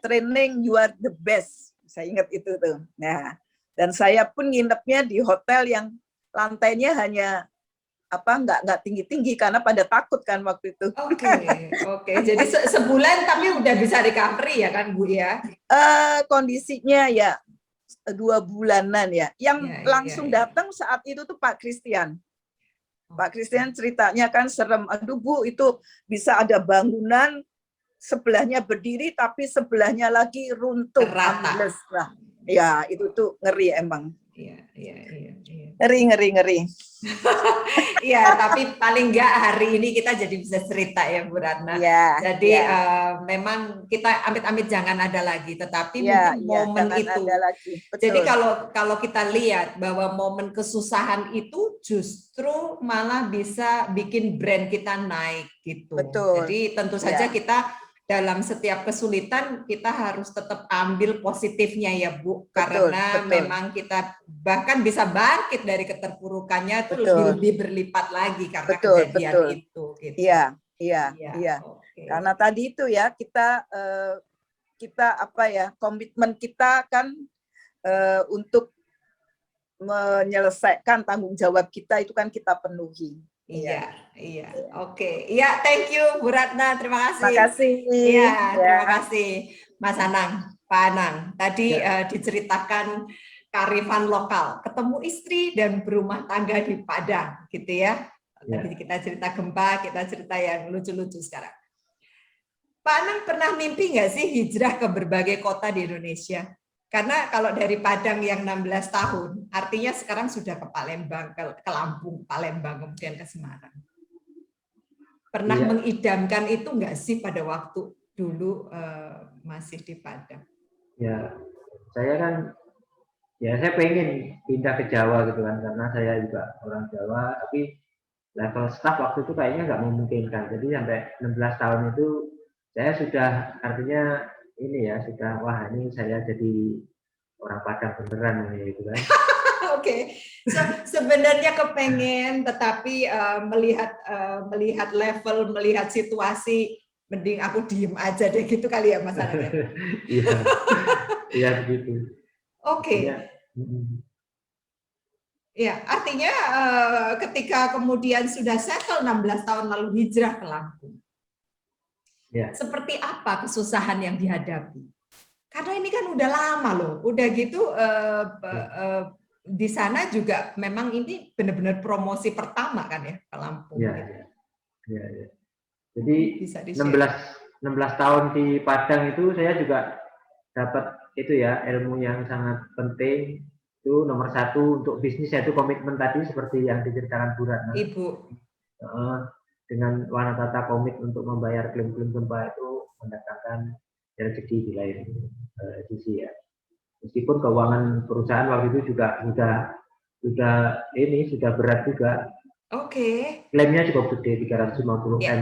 training You Are the Best. Saya ingat itu tuh. Nah, dan saya pun nginepnya di hotel yang lantainya hanya nggak tinggi-tinggi karena pada takut kan waktu itu. Oke. Jadi sebulan tapi udah bisa recovery ya kan Bu ya? Kondisinya ya 2 bulanan ya. Yang langsung datang saat itu tuh Pak Christian. Pak Christian ceritanya kan serem. Aduh Bu, itu bisa ada bangunan sebelahnya berdiri tapi sebelahnya lagi runtuh. Rata. Ya, itu tuh ngeri emang. Iya. Ngeri. Iya, tapi paling enggak hari ini kita jadi bisa cerita ya Bu Ratna. Iya. Jadi memang kita amit-amit jangan ada lagi, tetapi Iya, mungkin momen jangan itu. ada lagi. Betul. Jadi kalau kita lihat bahwa momen kesusahan itu justru malah bisa bikin brand kita naik gitu. Betul. Jadi tentu saja kita dalam setiap kesulitan kita harus tetap ambil positifnya ya Bu, karena memang kita bahkan bisa bangkit dari keterpurukannya itu lebih berlipat lagi karena kejadian itu. Gitu. Iya. Okay. Karena tadi itu ya kita apa ya, komitmen kita kan untuk menyelesaikan tanggung jawab kita itu kan kita penuhi. Iya. Oke. Iya, thank you Bu Ratna, terima kasih. Terima kasih. Iya, terima kasih Mas Anang, Pak Anang. Tadi diceritakan kearifan lokal, ketemu istri dan berumah tangga di Padang, gitu ya. Tadi kita cerita gempa, kita cerita yang lucu-lucu sekarang. Pak Anang pernah mimpi nggak sih hijrah ke berbagai kota di Indonesia? Karena kalau dari Padang yang 16 tahun, artinya sekarang sudah ke Palembang, ke Lampung, Palembang, kemudian ke Semarang. Pernah mengidamkan itu nggak sih pada waktu dulu masih di Padang? Ya, saya kan, saya pengen pindah ke Jawa gitu kan, karena saya juga orang Jawa, tapi level staff waktu itu kayaknya nggak memungkinkan. Jadi sampai 16 tahun itu saya sudah, artinya ini ya, sudah wah ini saya jadi orang Padang beneran gitu kan. Oke. Sebenarnya kepengen, tetapi melihat level, melihat situasi, mending aku diem aja deh gitu kali ya Mas Anang. Iya begitu. Oke. Ya, artinya ketika kemudian sudah settle 16 tahun lalu hijrah ke Lampung. Seperti apa kesusahan yang dihadapi? Karena ini kan udah lama loh, udah gitu di sana juga memang ini benar-benar promosi pertama kan ya ke Lampung. Iya. Jadi 16 tahun di Padang itu saya juga dapat itu ya, ilmu yang sangat penting. Itu nomor satu untuk bisnis, yaitu komitmen tadi seperti yang diceritakan Bu Ratna. Ibu. Dengan Wanatata komit untuk membayar klaim-klaim gempa itu mendatangkan rezeki di lain sisi ya. Meskipun keuangan perusahaan waktu itu juga sudah berat juga. Oke. Klaimnya cukup gede, 350 M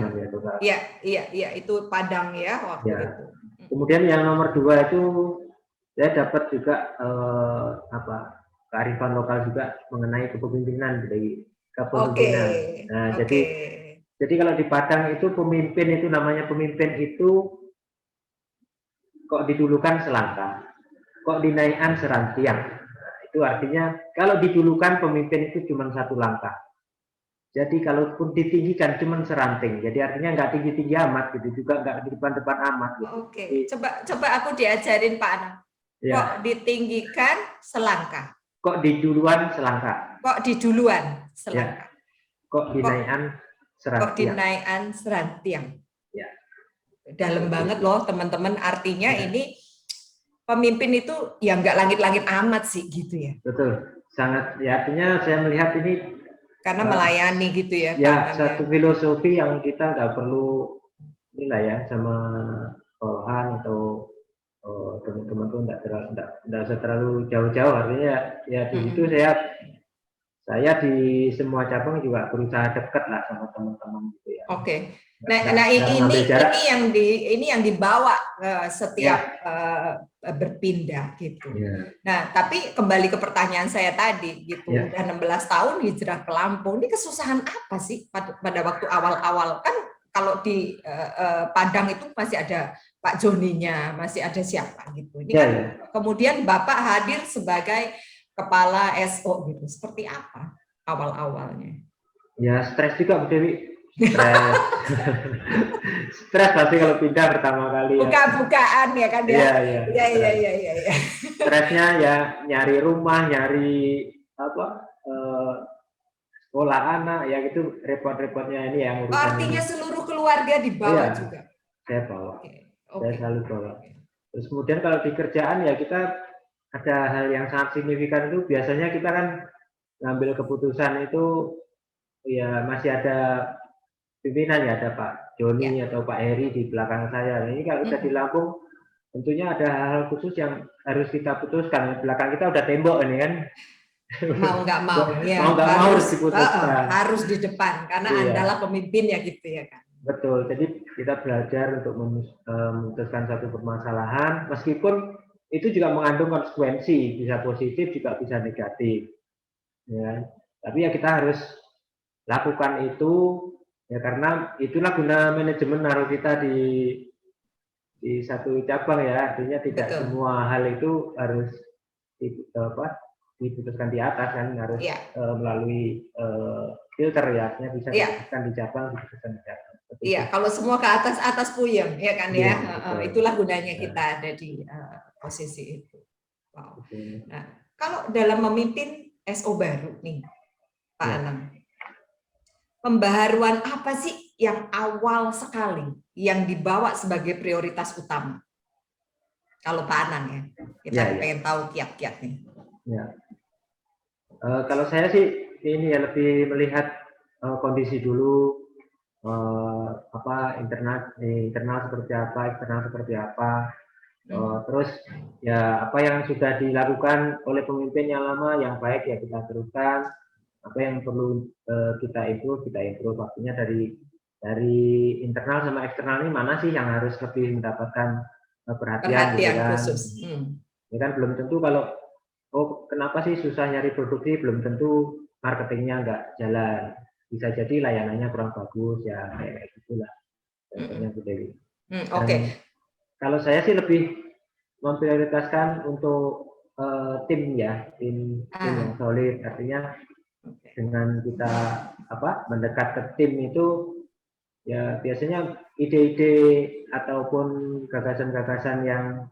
ya. Iya, itu Padang ya waktu itu. Kemudian yang nomor 2 itu saya dapat juga kearifan lokal juga mengenai kepemimpinan dari kepemimpinan. Nah, jadi kalau di Padang itu pemimpin itu namanya pemimpin itu kok didulukan selangkah, kok dinaikkan serantiang. Nah, itu artinya kalau didulukan pemimpin itu cuma satu langkah. Jadi kalaupun ditinggikan cuma seranting. Jadi artinya nggak tinggi-tinggi amat gitu, juga nggak di depan-depan amat. Gitu. Oke. Coba aku diajarin Pak Anang. Kok ditinggikan selangkah. Kok diduluan selangkah. Kok diduluan selangkah. Kok dinaikkan serantiang. Kok dinaikkan serantiang. Ya. Dalam banget loh teman-teman, artinya ini pemimpin itu ya nggak langit-langit amat sih gitu ya. Betul, sangat ya, artinya saya melihat ini karena melayani gitu ya. Ya, satu filosofi yang kita nggak perlu inilah ya sama Tuhan atau teman-teman tuh nggak usah terlalu jauh-jauh, artinya ya di situ saya di semua cabang juga berusaha dekat lah sama teman-teman gitu ya. Oke. Nah ini yang dibawa setiap berpindah gitu. Nah, tapi kembali ke pertanyaan saya tadi gitu. Udah 16 tahun hijrah ke Lampung. Ini kesusahan apa sih pada waktu awal-awal? Kan kalau di Padang itu masih ada Pak Joninya, masih ada siapa gitu. Ini kan kemudian Bapak hadir sebagai kepala SO gitu. Seperti apa awal-awalnya? Ya, stres juga Bu Dewi. Stres pasti kalau pindah pertama kali. Buka-bukaan ya kan ya. Iya. Stresnya ya nyari rumah, nyari sekolah anak, ya gitu repot-repotnya ini yang urusan. Artinya seluruh keluarga dibawa juga. Saya bawa. Saya selalu bawa. Terus kemudian kalau di kerjaan ya kita ada hal yang sangat signifikan itu biasanya kita kan ngambil keputusan itu ya masih ada pimpinan ya, ada Pak Joni atau Pak Heri di belakang saya. Nah, ini kalau kita di Lampung tentunya ada hal khusus yang harus kita putuskan. Belakang kita udah tembok ini kan. Mau nggak mau, ya Mau nggak mau harus diputuskan. harus di depan karena Iya. Andalah pemimpin ya gitu ya kan. Betul. Jadi kita belajar untuk memutuskan satu permasalahan, meskipun itu juga mengandung konsekuensi, bisa positif juga bisa negatif. Ya. Tapi ya kita harus lakukan itu ya karena itulah guna manajemen naruh kita di satu cabang ya, artinya tidak Betul. semua hal itu harus diputuskan di atas kan, harus melalui filter ya, artinya bisa diputuskan di cabang, diputuskan di cabang. Iya, kalau semua ke atas puyeng ya kan ya, itulah gunanya kita ada di posisi itu. Wow. Nah, kalau dalam memimpin SO baru nih, Pak Anang, pembaharuan apa sih yang awal sekali yang dibawa sebagai prioritas utama? Kalau Pak Anang ya, kita pengen tahu kiat-kiatnya. Ya. Kalau saya sih ini ya lebih melihat kondisi dulu, internal seperti apa, eksternal seperti apa, terus ya apa yang sudah dilakukan oleh pemimpin yang lama yang baik ya kita teruskan, apa yang perlu kita improve, waktunya dari internal sama eksternal ini mana sih yang harus lebih mendapatkan perhatian gitu kan. Khusus. Ya kan belum tentu kalau kenapa sih susah nyari produksi, belum tentu marketingnya nggak jalan, bisa jadi layanannya kurang bagus ya, kayak gitulah contohnya Bu Dewi. Oke. Kalau saya sih lebih memprioritaskan untuk tim ya, tim yang solid, artinya dengan kita mendekat ke tim itu ya biasanya ide-ide ataupun gagasan-gagasan yang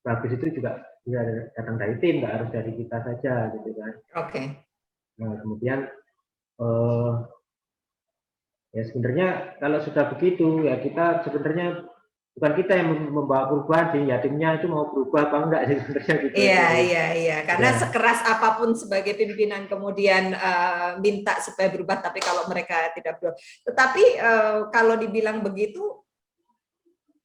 bagus itu juga bisa datang dari tim, nggak harus dari kita saja gitu kan. Oke. Nah kemudian ya sebenarnya kalau sudah begitu ya kita sebenarnya bukan kita yang membawa perubahan sih, ya timnya itu mau berubah apa enggak sih sebenarnya gitu. Iya. Karena sekeras apapun sebagai pimpinan kemudian minta supaya berubah, tapi kalau mereka tidak berubah. Tetapi kalau dibilang begitu,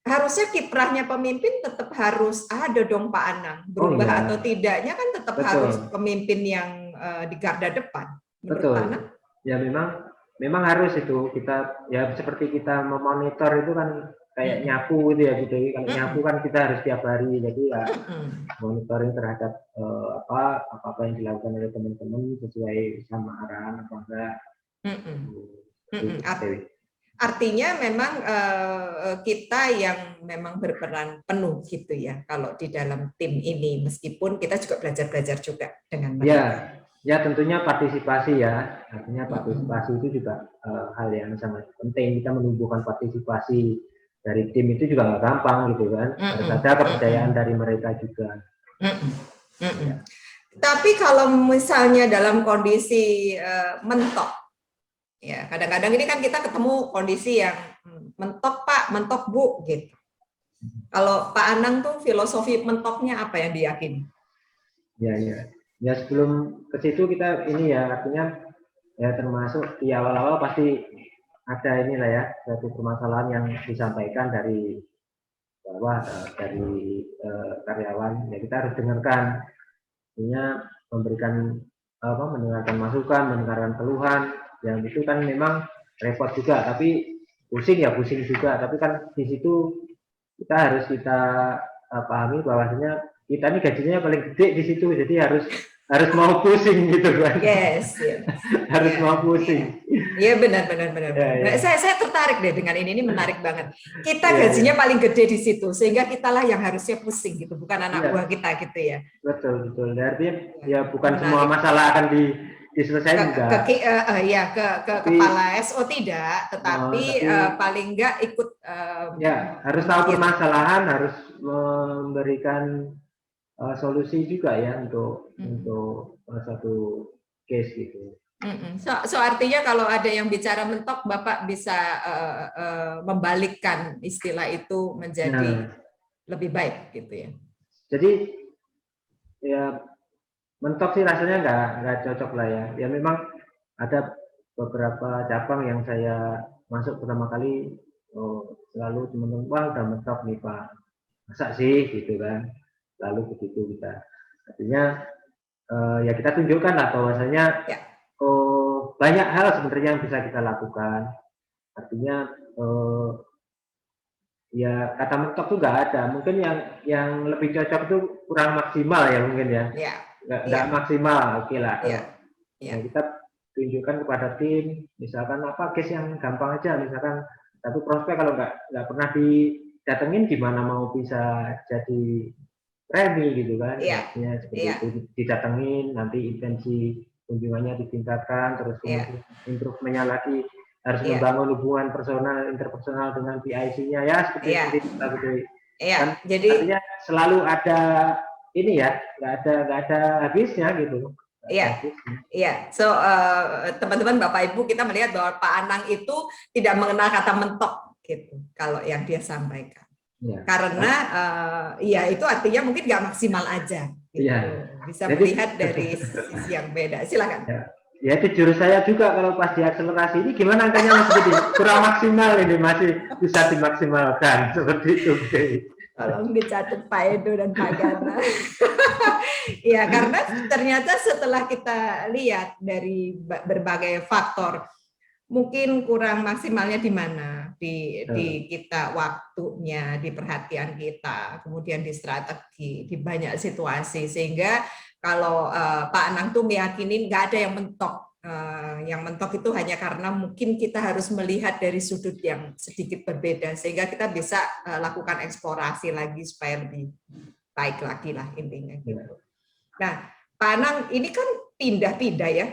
harusnya kiprahnya pemimpin tetap harus ada dong Pak Anang. Berubah atau tidaknya kan tetap harus pemimpin yang di garda depan. Betul. Anang? Ya memang harus itu kita ya seperti kita memonitor itu kan kayak nyapu gitu ya gitu. Kalau nyapu kan kita harus tiap hari, jadi ya monitoring terhadap apa yang dilakukan oleh teman-teman sesuai sama arahan apa enggak. Artinya memang kita yang memang berperan penuh gitu ya kalau di dalam tim ini, meskipun kita juga belajar juga dengan mereka. Ya tentunya partisipasi ya, artinya partisipasi itu juga hal yang sangat penting. Kita menumbuhkan partisipasi dari tim itu juga nggak gampang gitu kan, harus ada kepercayaan dari mereka juga. Tapi kalau misalnya dalam kondisi mentok, ya kadang-kadang ini kan kita ketemu kondisi yang mentok Pak, mentok Bu gitu. Kalau Pak Anang tuh filosofi mentoknya apa yang diyakini? Ya sebelum ke situ kita ini ya artinya ya termasuk di awal-awal pasti ada inilah ya suatu permasalahan yang disampaikan dari bawah dari karyawan ya kita harus dengarkan, artinya mendengarkan masukan, mendengarkan keluhan yang itu kan memang repot juga, tapi pusing juga, tapi kan di situ kita harus pahami bahwasanya kita ini gajinya paling gede di situ, jadi harus mau pusing gitu kan. Yes. Harus mau pusing. Iya benar. Ya. Saya tertarik deh dengan ini menarik banget. Kita gajinya paling gede di situ, sehingga kitalah yang harusnya pusing gitu, bukan anak buah kita gitu ya. Betul. Artinya ya bukan menarik. Semua masalah akan diselesaikan juga. Ke kepala SO tidak, tetapi paling enggak ikut. Harus tahu permasalahan, harus memberikan solusi juga ya untuk satu case gitu. So artinya kalau ada yang bicara mentok, Bapak bisa membalikkan istilah itu menjadi lebih baik gitu ya. Jadi Ya mentok sih rasanya nggak cocok lah ya. Ya memang ada beberapa cabang yang saya masuk pertama kali, selalu teman-teman, wah udah mentok nih Pak, masa sih gitu kan. Lalu begitu kita, artinya ya kita tunjukkan lah bahwasanya Ya. banyak hal sebenarnya yang bisa kita lakukan. Artinya ya kata mentok tuh nggak ada. Mungkin yang lebih cocok itu kurang maksimal ya mungkin ya. Ya. Nggak maksimal, oke lah. Ya. Ya. Kita tunjukkan kepada tim, misalkan apa case yang gampang aja, misalkan satu prospek kalau nggak pernah didatengin gimana mau bisa jadi premi gitu kan. Iya. Artinya seperti itu, didatengin, nanti intensi kunjungannya ditingkatkan, terus kemudian improve-nya lagi harus membangun hubungan personal, interpersonal dengan PIC-nya ya seperti itu. Kan, jadi artinya selalu ada ini ya, nggak ada habisnya gitu. Iya. So teman-teman Bapak Ibu, kita melihat bahwa Pak Anang itu tidak mengenal kata mentok gitu kalau yang dia sampaikan. Ya. Karena ya itu artinya mungkin nggak maksimal aja. Gitu. Ya. Bisa melihat dari sisi yang beda. Silakan. Ya itu jurus saya juga kalau pas diakselerasi ini gimana angkanya masih jadi kurang maksimal, ini masih bisa dimaksimalkan seperti itu. Tolong dicatat Pak Edo dan Pak Gana. Ya, karena ternyata setelah kita lihat dari berbagai faktor, mungkin kurang maksimalnya di mana? Di kita waktunya, di perhatian kita, kemudian di strategi, di banyak situasi. Sehingga kalau Pak Anang tuh meyakini nggak ada yang mentok. Yang mentok itu hanya karena mungkin kita harus melihat dari sudut yang sedikit berbeda sehingga kita bisa lakukan eksplorasi lagi supaya lebih baik lagi lah intinya gitu. Nah, Pak Anang ini kan pindah-pindah ya.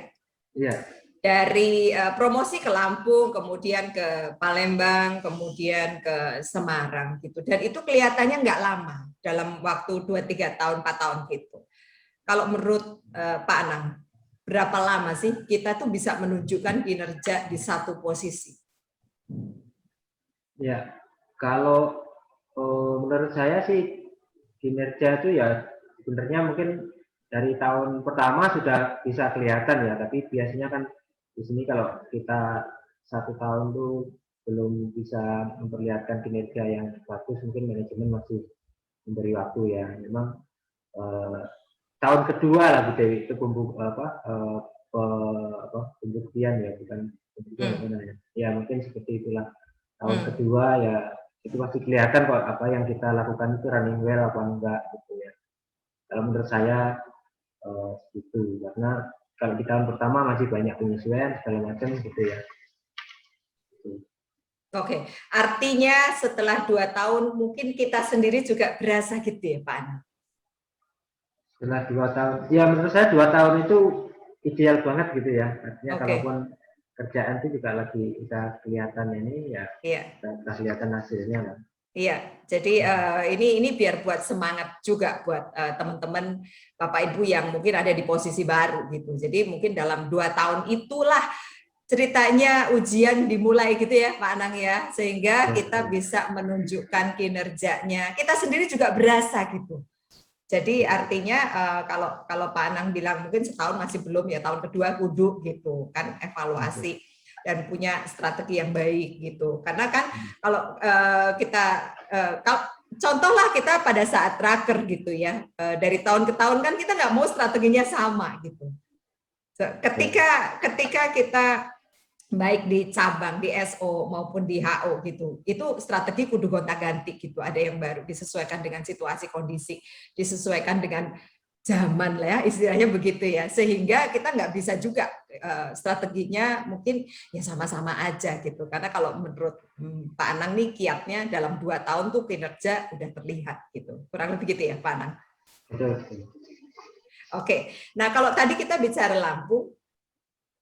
Iya. Dari promosi ke Lampung, kemudian ke Palembang, kemudian ke Semarang gitu. Dan itu kelihatannya nggak lama dalam waktu 2-3 tahun, 4 tahun gitu. Kalau menurut Pak Anang, berapa lama sih kita tuh bisa menunjukkan kinerja di satu posisi? Ya, kalau menurut saya sih kinerja itu ya sebenarnya mungkin dari tahun pertama sudah bisa kelihatan ya, tapi biasanya kan di sini kalau kita 1 tahun tuh belum bisa memperlihatkan kinerja yang bagus, mungkin manajemen masih memberi waktu ya. Memang tahun kedua lah Bu Dewi itu pembuktian ya, bukan pembuktian ya mungkin seperti itulah. Tahun kedua ya itu masih kelihatan kok apa yang kita lakukan itu running well apa enggak gitu ya. Kalau menurut saya gitu, karena kalau di tahun pertama masih banyak penyesuaian segala macam gitu ya. Oke, artinya setelah 2 tahun mungkin kita sendiri juga berasa gitu ya Pak Anang? Setelah 2 tahun, ya menurut saya 2 tahun itu ideal banget gitu ya. Artinya kalaupun kerjaan itu juga lagi udah kelihatan ini ya, udah kelihatan hasilnya lah. Iya, jadi ini biar buat semangat juga buat teman-teman Bapak Ibu yang mungkin ada di posisi baru gitu. Jadi mungkin dalam 2 tahun itulah ceritanya ujian dimulai gitu ya Pak Anang ya, sehingga kita bisa menunjukkan kinerjanya. Kita sendiri juga berasa gitu. Jadi artinya kalau Pak Anang bilang mungkin setahun masih belum ya, tahun kedua kudu gitu kan evaluasi dan punya strategi yang baik gitu. Karena kan kalau contohlah kita pada saat tracker gitu ya, dari tahun ke tahun kan kita nggak mau strateginya sama gitu. Ketika kita baik di cabang, di SO maupun di HO gitu, itu strategi kudu gonta-ganti gitu, ada yang baru disesuaikan dengan situasi kondisi, disesuaikan dengan zaman lah ya, istilahnya begitu ya, sehingga kita nggak bisa juga strateginya mungkin ya sama-sama aja gitu, karena kalau menurut Pak Anang nih kiatnya dalam 2 tahun tuh kinerja udah terlihat gitu, kurang lebih gitu ya Pak Anang. Oke, nah kalau tadi kita bicara Lampung,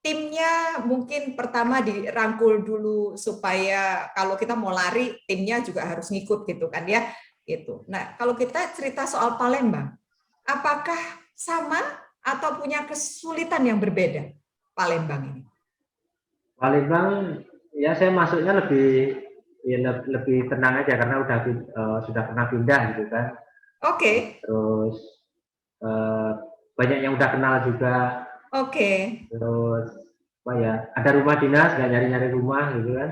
timnya mungkin pertama dirangkul dulu supaya kalau kita mau lari timnya juga harus ngikut gitu kan ya gitu. Nah kalau kita cerita soal Palembang, apakah sama atau punya kesulitan yang berbeda Palembang ini? Palembang ya saya masuknya lebih tenang aja karena sudah pernah pindah gitu kan. Oke. Terus banyak yang udah kenal juga. Oke. Terus apa ya, ada rumah dinas, nggak nyari-nyari rumah gitu kan.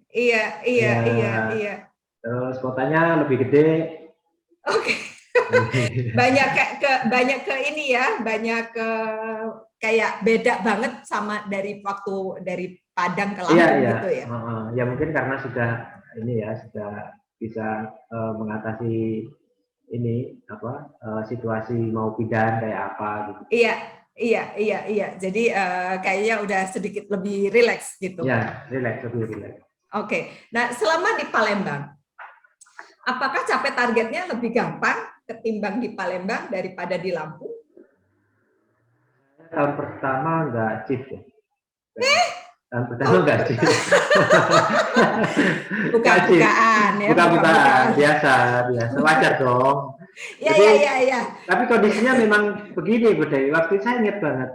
Iya. Ya. Terus kotanya lebih gede. Oke. banyak ke ini ya, banyak ke kayak beda banget sama dari waktu dari Padang ke Lampung gitu ya. Ya mungkin karena sudah ini ya, sudah bisa mengatasi ini apa situasi mau pindahan kayak apa gitu. Iya. Jadi kayaknya udah sedikit lebih rileks gitu. Ya, lebih rileks. Oke. Nah, selama di Palembang, apakah capai targetnya lebih gampang ketimbang di Palembang daripada di Lampung? Tahun pertama nggak achieve ya. Tahun pertama nggak achieve. Bukan-bukaan ya. Bukan-bukaan, biasa. Wajar dong. Iya. Tapi kondisinya memang begini, Bu Dewi. Waktu saya ingat banget.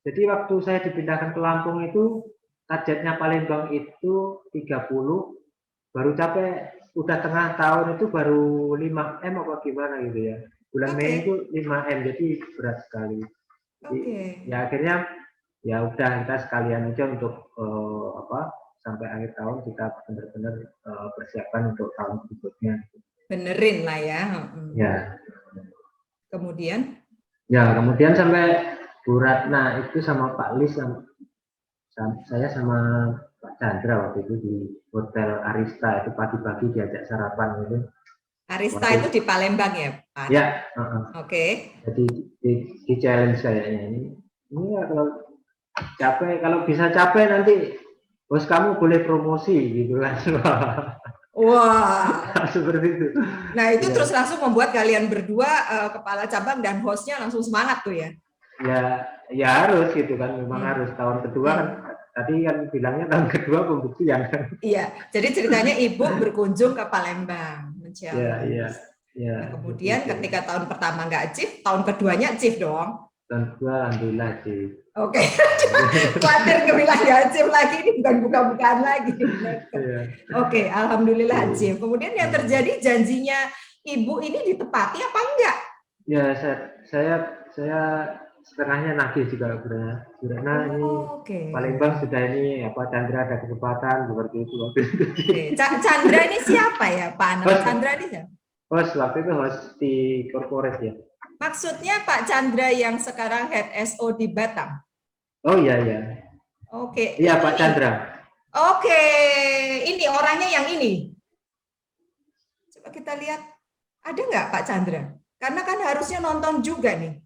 Jadi waktu saya dipindahkan ke Lampung itu, targetnya Palembang itu 30, baru capai, udah tengah tahun itu baru 5M apa gimana gitu ya. Bulan Mei itu 5M, jadi berat sekali. Jadi, ya akhirnya ya udah kita sekalian aja untuk sampai akhir tahun kita benar-benar persiapkan untuk tahun berikutnya. Benerin lah ya. Ya. Kemudian? Ya, kemudian sampai Bu Ratna itu sama Pak Lis, saya sama Pak Chandra waktu itu di Hotel Arista, itu pagi-pagi diajak sarapan gitu. Arista itu di Palembang ya, Pak? Ya. Oke. Jadi di challenge kayaknya ini ya kalau bisa capek nanti bos kamu boleh promosi gitu lah. Wah, seperti itu. Nah itu terus langsung membuat kalian berdua kepala cabang dan hostnya langsung semangat tuh ya? Ya harus gitu kan, memang harus. Tahun kedua kan, tadi kan bilangnya tahun kedua pembuktian kan. Iya, jadi ceritanya Ibu berkunjung ke Palembang menchallenge. Iya. Nah, kemudian ketika tahun pertama nggak achieve, tahun keduanya achieve dong? Tahun kedua alhamdulillah achieve. Oke. Khawatir kebilang nggak achieve lagi, ini bukan buka-bukaan lagi. Oke, alhamdulillah achieve. Kemudian yang terjadi, janjinya Ibu ini ditepati apa enggak? Ya, saya setengahnya nagih juga karena ini Palembang sudah ini Chandra ada kesempatan seperti itu. Chandra ini siapa ya Pak Anam? Chandra ini siapa? Host waktu itu host di corporate ya. Maksudnya Pak Chandra yang sekarang head SO di Batam? Oh iya. Oke. Iya Pak Chandra. Oke, ini orangnya yang ini. Coba kita lihat, ada nggak Pak Chandra? Karena kan harusnya nonton juga nih.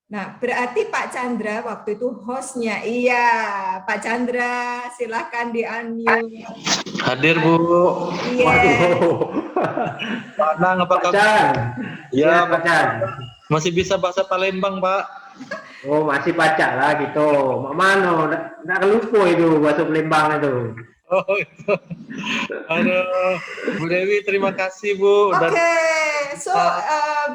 Nah, berarti Pak Chandra waktu itu hostnya. Iya, Pak Chandra, silakan di-unmute. Hadir Bu. Iya. Pak Nang, apa kabar? Ya, Pak Chan. Masih bisa bahasa Palembang, Pak? Oh, masih pacak lah gitu. Mano, nggak kelupa itu bahasa Palembang itu. Oh, itu. Aduh, Bu Dewi, terima kasih Bu. Oke, so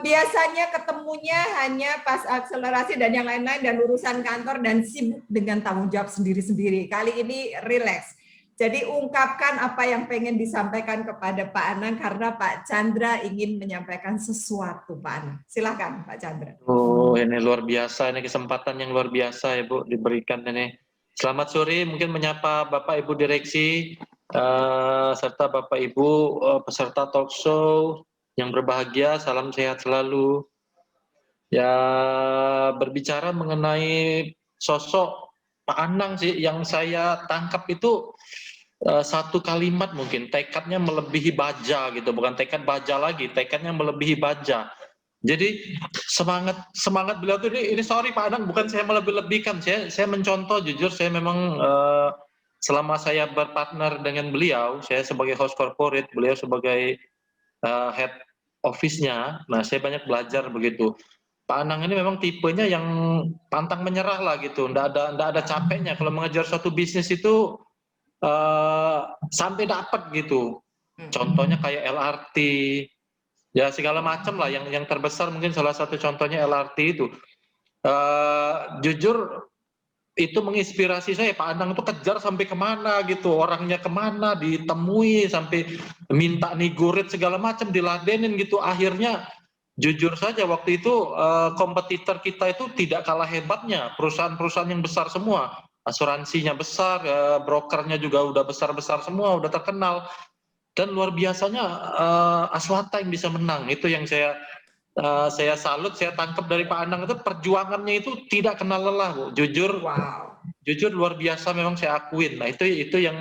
biasanya ketemunya hanya pas akselerasi dan yang lain-lain dan urusan kantor dan sibuk dengan tanggung jawab sendiri-sendiri. Kali ini relax. Jadi ungkapkan apa yang pengen disampaikan kepada Pak Anang karena Pak Chandra ingin menyampaikan sesuatu, Pak Anang. Silakan Pak Chandra. Oh, ini luar biasa, ini kesempatan yang luar biasa ya Bu diberikan ini. Selamat sore, mungkin menyapa Bapak Ibu Direksi serta Bapak Ibu peserta talk show yang berbahagia, salam sehat selalu. Ya, berbicara mengenai sosok Pak Anang sih yang saya tangkap itu satu kalimat mungkin, tekadnya melebihi baja gitu, bukan tekad baja lagi, tekadnya melebihi baja. Jadi semangat beliau tuh ini sorry Pak Anang, bukan saya melebih-lebihkan, saya mencontoh jujur, saya memang selama saya berpartner dengan beliau, saya sebagai host corporate, beliau sebagai head office-nya, nah saya banyak belajar begitu. Pak Anang ini memang tipenya yang pantang menyerah lah gitu, ndak ada capeknya kalau mengejar suatu bisnis itu sampai dapat gitu. Contohnya kayak LRT, ya segala macam lah. Yang terbesar mungkin salah satu contohnya LRT itu. Jujur itu menginspirasi saya. Pak Anang itu kejar sampai kemana gitu, orangnya kemana ditemui sampai minta nigurit segala macam, diladenin gitu. Akhirnya jujur saja waktu itu kompetitor kita itu tidak kalah hebatnya, perusahaan-perusahaan yang besar semua, asuransinya besar, brokernya juga udah besar-besar semua, udah terkenal, dan luar biasanya Aswata yang bisa menang. Itu yang saya salut, saya tangkap dari Pak Anang, itu perjuangannya itu tidak kenal lelah, Bu. Jujur, jujur luar biasa memang saya akuin. Nah itu yang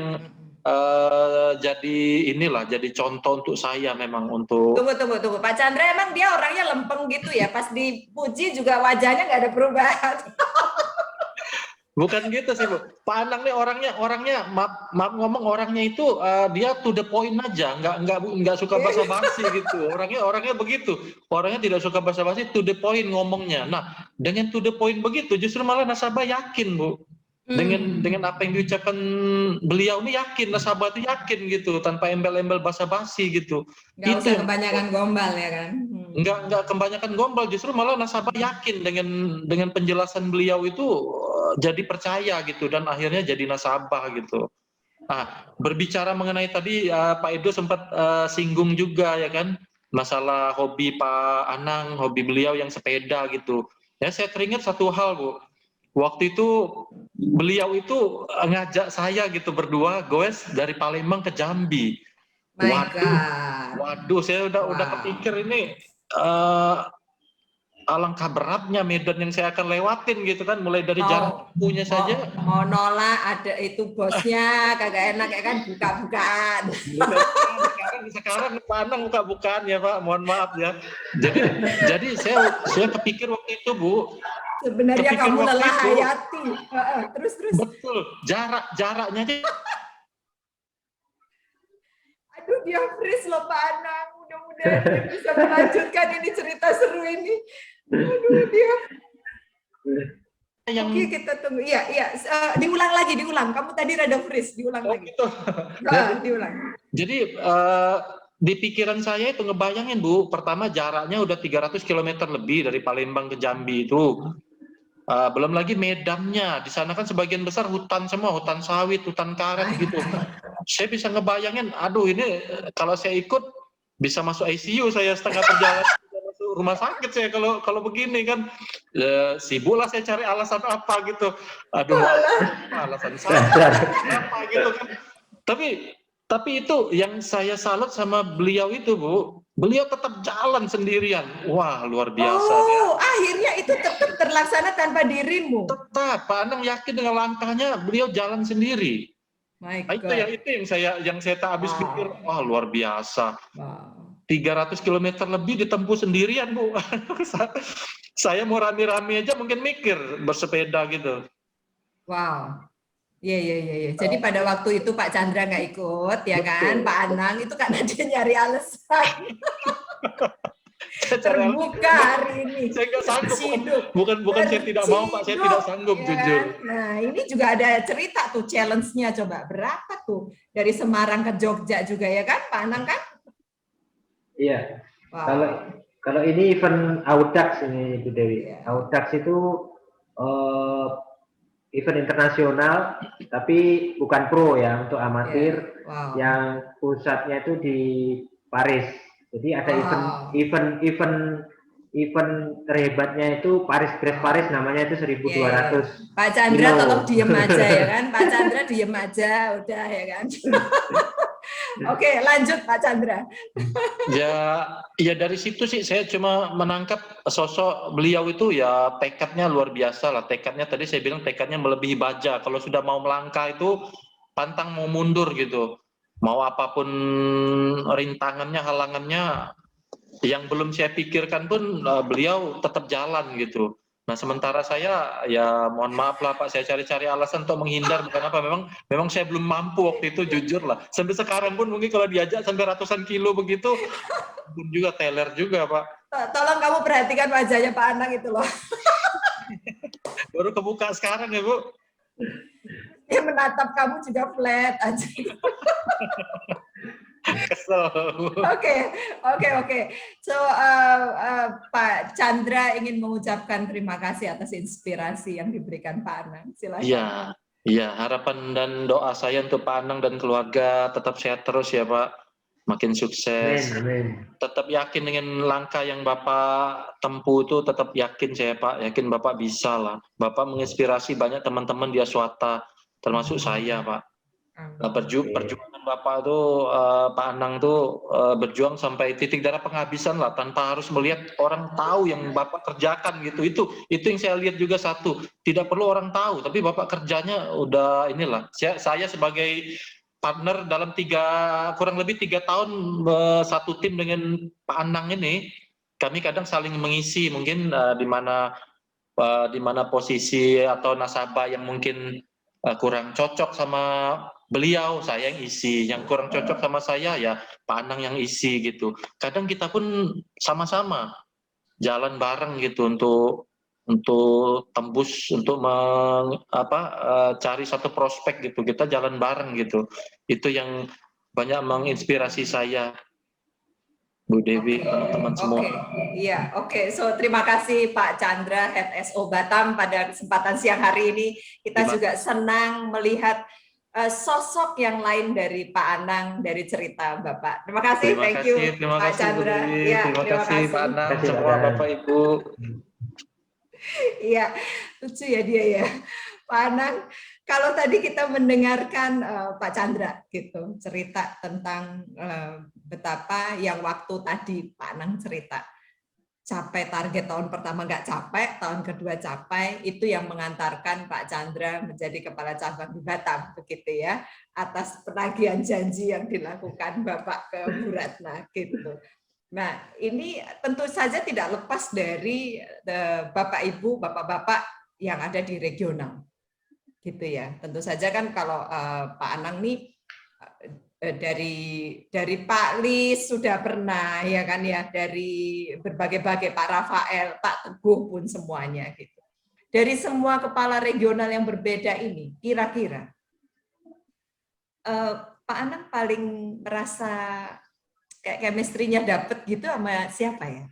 jadi contoh untuk saya memang untuk. Tunggu. Pak Chandra emang dia orangnya lempeng gitu ya? Pas dipuji juga wajahnya nggak ada perubahan. Bukan gitu sih, Bu. Pak Anang nih orangnya maaf ngomong, orangnya itu dia to the point aja, nggak suka basa-basi gitu. Orangnya begitu. Orangnya tidak suka basa-basi, to the point ngomongnya. Nah, dengan to the point begitu justru malah nasabah yakin, Bu. Dengan apa yang diucapkan beliau ini yakin, nasabah itu yakin gitu, tanpa embel-embel basa-basi gitu. Nggak usah kebanyakan gombal ya kan? Nggak kebanyakan gombal, justru malah nasabah yakin dengan penjelasan beliau itu, jadi percaya gitu, dan akhirnya jadi nasabah gitu. Nah, berbicara mengenai tadi Pak Edo sempat singgung juga ya kan, masalah hobi Pak Anang, hobi beliau yang sepeda gitu. Ya saya teringat satu hal, Bu. Waktu itu beliau itu ngajak saya gitu berdua goes dari Palembang ke Jambi. Waduh, saya udah kepikir ini alangkah beratnya medan yang saya akan lewatin gitu kan, mulai dari jarak tempuhnya saja. Mau nolak ada itu bosnya kagak enak ya kan, buka-bukaan. Sekarang Pak Anang buka-bukaan ya Pak, mohon maaf ya. Jadi saya kepikir waktu itu, Bu. Sebenarnya kamu lelah hayati. Terus. Betul, jaraknya aja. Aduh, dia freeze loh Pak Anang. Mudah-mudahan dia bisa melanjutkan ini cerita seru ini. Aduh, dia. Oke, kita tunggu. Iya. Diulang. Kamu tadi rada freeze, diulang lagi. Gitu. Diulang. Jadi di pikiran saya itu ngebayangin, Bu, pertama jaraknya udah 300 km lebih dari Palembang ke Jambi itu. Belum lagi medannya, di sana kan sebagian besar hutan semua, hutan sawit, hutan karet gitu. Saya bisa ngebayangin, aduh ini kalau saya ikut bisa masuk ICU saya setengah perjalanan, masuk rumah sakit saya kalau begini kan. Sibuklah saya cari alasan apa gitu. Aduh, alasan saya apa gitu kan. Tapi itu yang saya salut sama beliau itu, Bu. Beliau tetap jalan sendirian. Wah, luar biasa. Akhirnya itu tetap terlaksana tanpa dirimu. Tetap, Pak Anang yakin dengan langkahnya, beliau jalan sendiri. Itu yang saya tak habis pikir. Wah, luar biasa. 300 km lebih ditempuh sendirian, Bu. Saya mau rame-rame aja mungkin mikir bersepeda gitu. Wow. Iya. Jadi pada waktu itu Pak Chandra nggak ikut, ya kan? Pak Anang itu karena dia nyari alasan. Terbuka hari ini. Saya nggak sanggup. Bukan saya tidak mau, Pak. Saya tidak sanggup, jujur. Nah, ini juga ada cerita tuh, challenge-nya coba. Berapa tuh? Dari Semarang ke Jogja juga ya kan, Pak Anang kan? Iya. Kalau ini event Audax ini, Bu Dewi. Audax itu event internasional, tapi bukan pro ya, untuk amatir, yang pusatnya itu di Paris. Jadi ada event terhebatnya itu Paris namanya itu 1200. Pak Chandra tolong diem aja ya kan, Pak Chandra diem aja, udah ya kan. Oke, lanjut Pak Chandra. Ya dari situ sih saya cuma menangkap sosok beliau itu ya, tekadnya luar biasa lah. Tekadnya tadi saya bilang tekadnya melebihi baja. Kalau sudah mau melangkah itu pantang mau mundur gitu. Mau apapun rintangannya, halangannya, yang belum saya pikirkan pun beliau tetap jalan gitu. Nah sementara saya ya mohon maaf lah Pak, saya cari-cari alasan untuk menghindar, bukan apa, memang saya belum mampu waktu itu, jujur lah. Sampai sekarang pun mungkin kalau diajak sampai ratusan kilo begitu pun juga teler juga Pak. Tolong kamu perhatikan wajahnya Pak Anang itu loh. Baru kebuka sekarang ya Bu. Dia menatap kamu juga flat aja. Oke. So Pak Chandra ingin mengucapkan terima kasih atas inspirasi yang diberikan Pak Anang. Silakan. Iya, harapan dan doa saya untuk Pak Anang dan keluarga tetap sehat terus ya Pak. makin sukses. Amin. Tetap yakin dengan langkah yang Bapak tempuh itu, tetap yakin saya Pak, yakin Bapak bisa lah. Bapak menginspirasi banyak teman-teman di Aswata, termasuk saya Pak. Perjuangan Bapak itu, Pak Anang tuh berjuang sampai titik darah penghabisan lah, tanpa harus melihat orang tahu yang Bapak kerjakan gitu. Itu yang saya lihat juga satu. Tidak perlu orang tahu, tapi Bapak kerjanya udah inilah. Saya sebagai partner dalam kurang lebih 3 tahun satu tim dengan Pak Anang ini, kami kadang saling mengisi, mungkin di mana posisi atau nasabah yang mungkin kurang cocok sama beliau, saya yang isi. Yang kurang cocok sama saya, ya Pak Anang yang isi gitu. Kadang kita pun sama-sama jalan bareng gitu untuk tembus, untuk cari satu prospek gitu. Kita jalan bareng gitu. Itu yang banyak menginspirasi saya, Bu Dewi, teman-teman semua. Iya, oke. So, terima kasih Pak Chandra, Head SO Batam, pada kesempatan siang hari ini. Kita juga senang melihat sosok yang lain dari Pak Anang, dari cerita Bapak. Terima kasih, thank you Pak Chandra. Ya, terima kasih Pak Anang, semua Bapak Ibu. Iya, lucu ya dia ya. Pak Anang, kalau tadi kita mendengarkan Pak Chandra gitu cerita tentang betapa yang waktu tadi Pak Anang cerita capai target tahun pertama nggak capai, tahun kedua capai, itu yang mengantarkan Pak Chandra menjadi kepala cabang di Batam, begitu ya, atas penagihan janji yang dilakukan Bapak ke Bu Ratna gitu. Nah, ini tentu saja tidak lepas dari Bapak Ibu, Bapak-bapak yang ada di regional, gitu ya. Tentu saja kan kalau Pak Anang nih dari Pak Lis sudah pernah ya kan ya, dari berbagai-bagai Pak Rafael, Pak Teguh pun semuanya gitu. Dari semua kepala regional yang berbeda ini, kira-kira Pak Anang paling merasa kayak chemistry-nya dapet gitu sama siapa ya?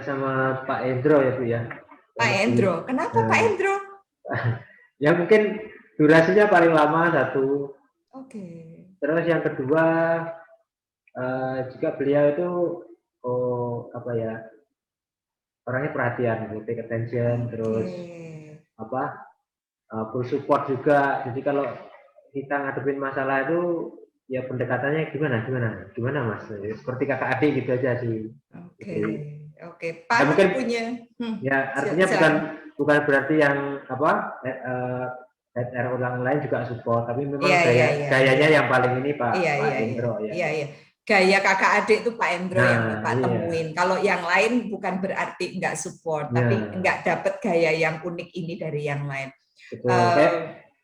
Sama Pak Endro ya Bu ya. Pak Endro, kenapa Pak Endro? Ya mungkin durasinya paling lama satu. Oke. Terus yang kedua juga beliau itu orangnya perhatian, gitu, pay attention, terus full support juga. Jadi kalau kita ngadepin masalah itu ya pendekatannya gimana Mas? Seperti kakak adik gitu aja sih. Oke. Pak mungkin punya. Ya artinya bukan berarti yang orang lain juga support, tapi memang gayanya yang paling ini Pak Endro ya. Iya. Gaya kakak adik itu Pak Endro yang Bapak temuin. Kalau yang lain bukan berarti nggak support, tapi nggak dapet gaya yang unik ini dari yang lain. Betul.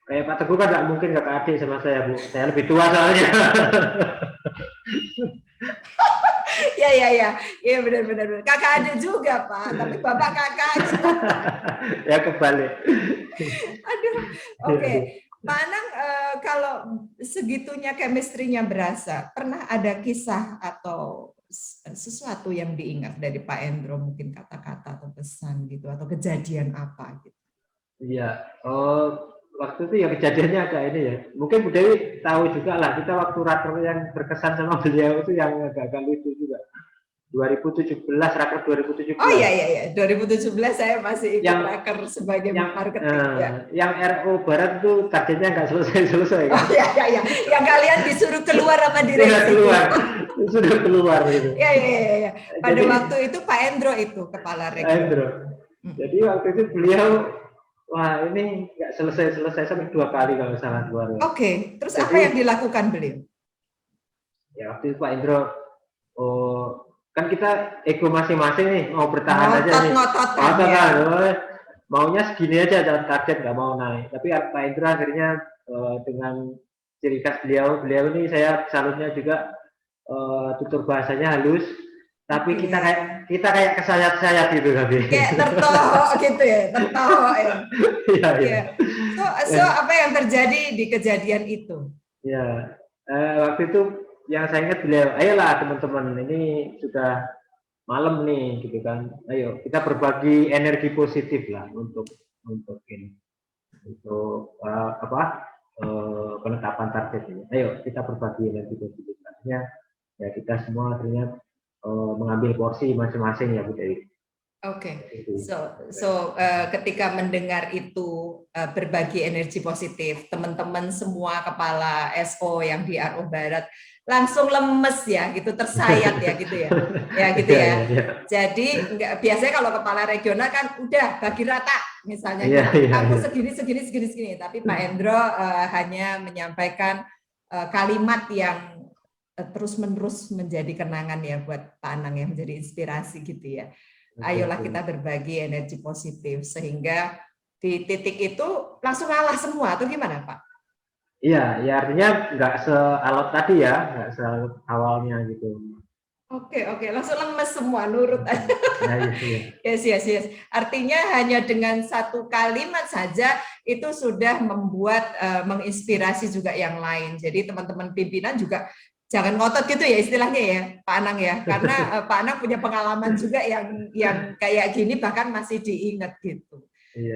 Kayak Pak Teguh kan nggak mungkin kakak adik sama saya Bu. Saya lebih tua soalnya. Iya benar. Kakak adik juga Pak, tapi Bapak kakak aja. Ya kebalik. Aduh, oke. Pak Anang, kalau segitunya chemistry-nya berasa, pernah ada kisah atau sesuatu yang diingat dari Pak Endro, mungkin kata-kata atau pesan gitu, atau kejadian apa gitu? Iya, waktu itu ya kejadiannya agak ini ya. Mungkin Bu Dewi tahu juga lah, kita waktu raker yang berkesan sama beliau itu yang agak lucu juga. 2017, raker 2017. Oh iya. 2017 saya masih ikut raker sebagai marketing. Yang RO Barat itu targetnya nggak selesai kan? Oh iya. Yang kalian disuruh keluar sama direksi. Sudah keluar gitu. Iya. Pada waktu itu Pak Endro itu kepala regional. Endro. Jadi waktu itu beliau, wah ini nggak selesai sampai 2 kali kalau salah keluar. Oke. Terus apa yang dilakukan beliau? Ya waktu itu Pak Endro, kan kita ego masing-masing nih, mau bertahan aja nih. Maunya segini aja target, nggak mau naik. Tapi Pak Endro akhirnya dengan ciri khas beliau ini saya salutnya juga tutur bahasanya halus, tapi kita kayak kesayat-sayat gitu habis. Kayak tertohok gitu ya, tertohok ya. Iya. So apa yang terjadi di kejadian itu? Ya, waktu itu yang saya ingat beliau, ayolah teman-teman, ini sudah malam nih gitu kan, ayo kita berbagi energi positif lah untuk ini, untuk penetapan target ini. Ayo kita berbagi energi positif. Artinya ya kita semua artinya mengambil porsi masing-masing ya Bu Dewi. Oke, ketika mendengar itu berbagi energi positif, teman-teman semua kepala SO yang di RO Barat langsung lemes ya, gitu tersayat ya, gitu ya, ya gitu ya. Jadi biasanya kalau kepala regional kan udah bagi rata, misalnya kamu segini, tapi Pak Endro hanya menyampaikan kalimat yang terus-menerus menjadi kenangan ya buat Pak Anang, yang menjadi inspirasi gitu ya. Ayolah kita berbagi energi positif sehingga di titik itu langsung ngalah semua atau gimana Pak? Iya, ya artinya nggak sealot tadi ya, nggak sealot awalnya gitu. Oke, langsung lemes semua nurut. Yes. Artinya hanya dengan satu kalimat saja itu sudah membuat menginspirasi juga yang lain. Jadi teman-teman pimpinan juga jangan ngotot gitu ya istilahnya ya Pak Anang ya, karena Pak Anang punya pengalaman juga yang kayak gini bahkan masih diingat gitu.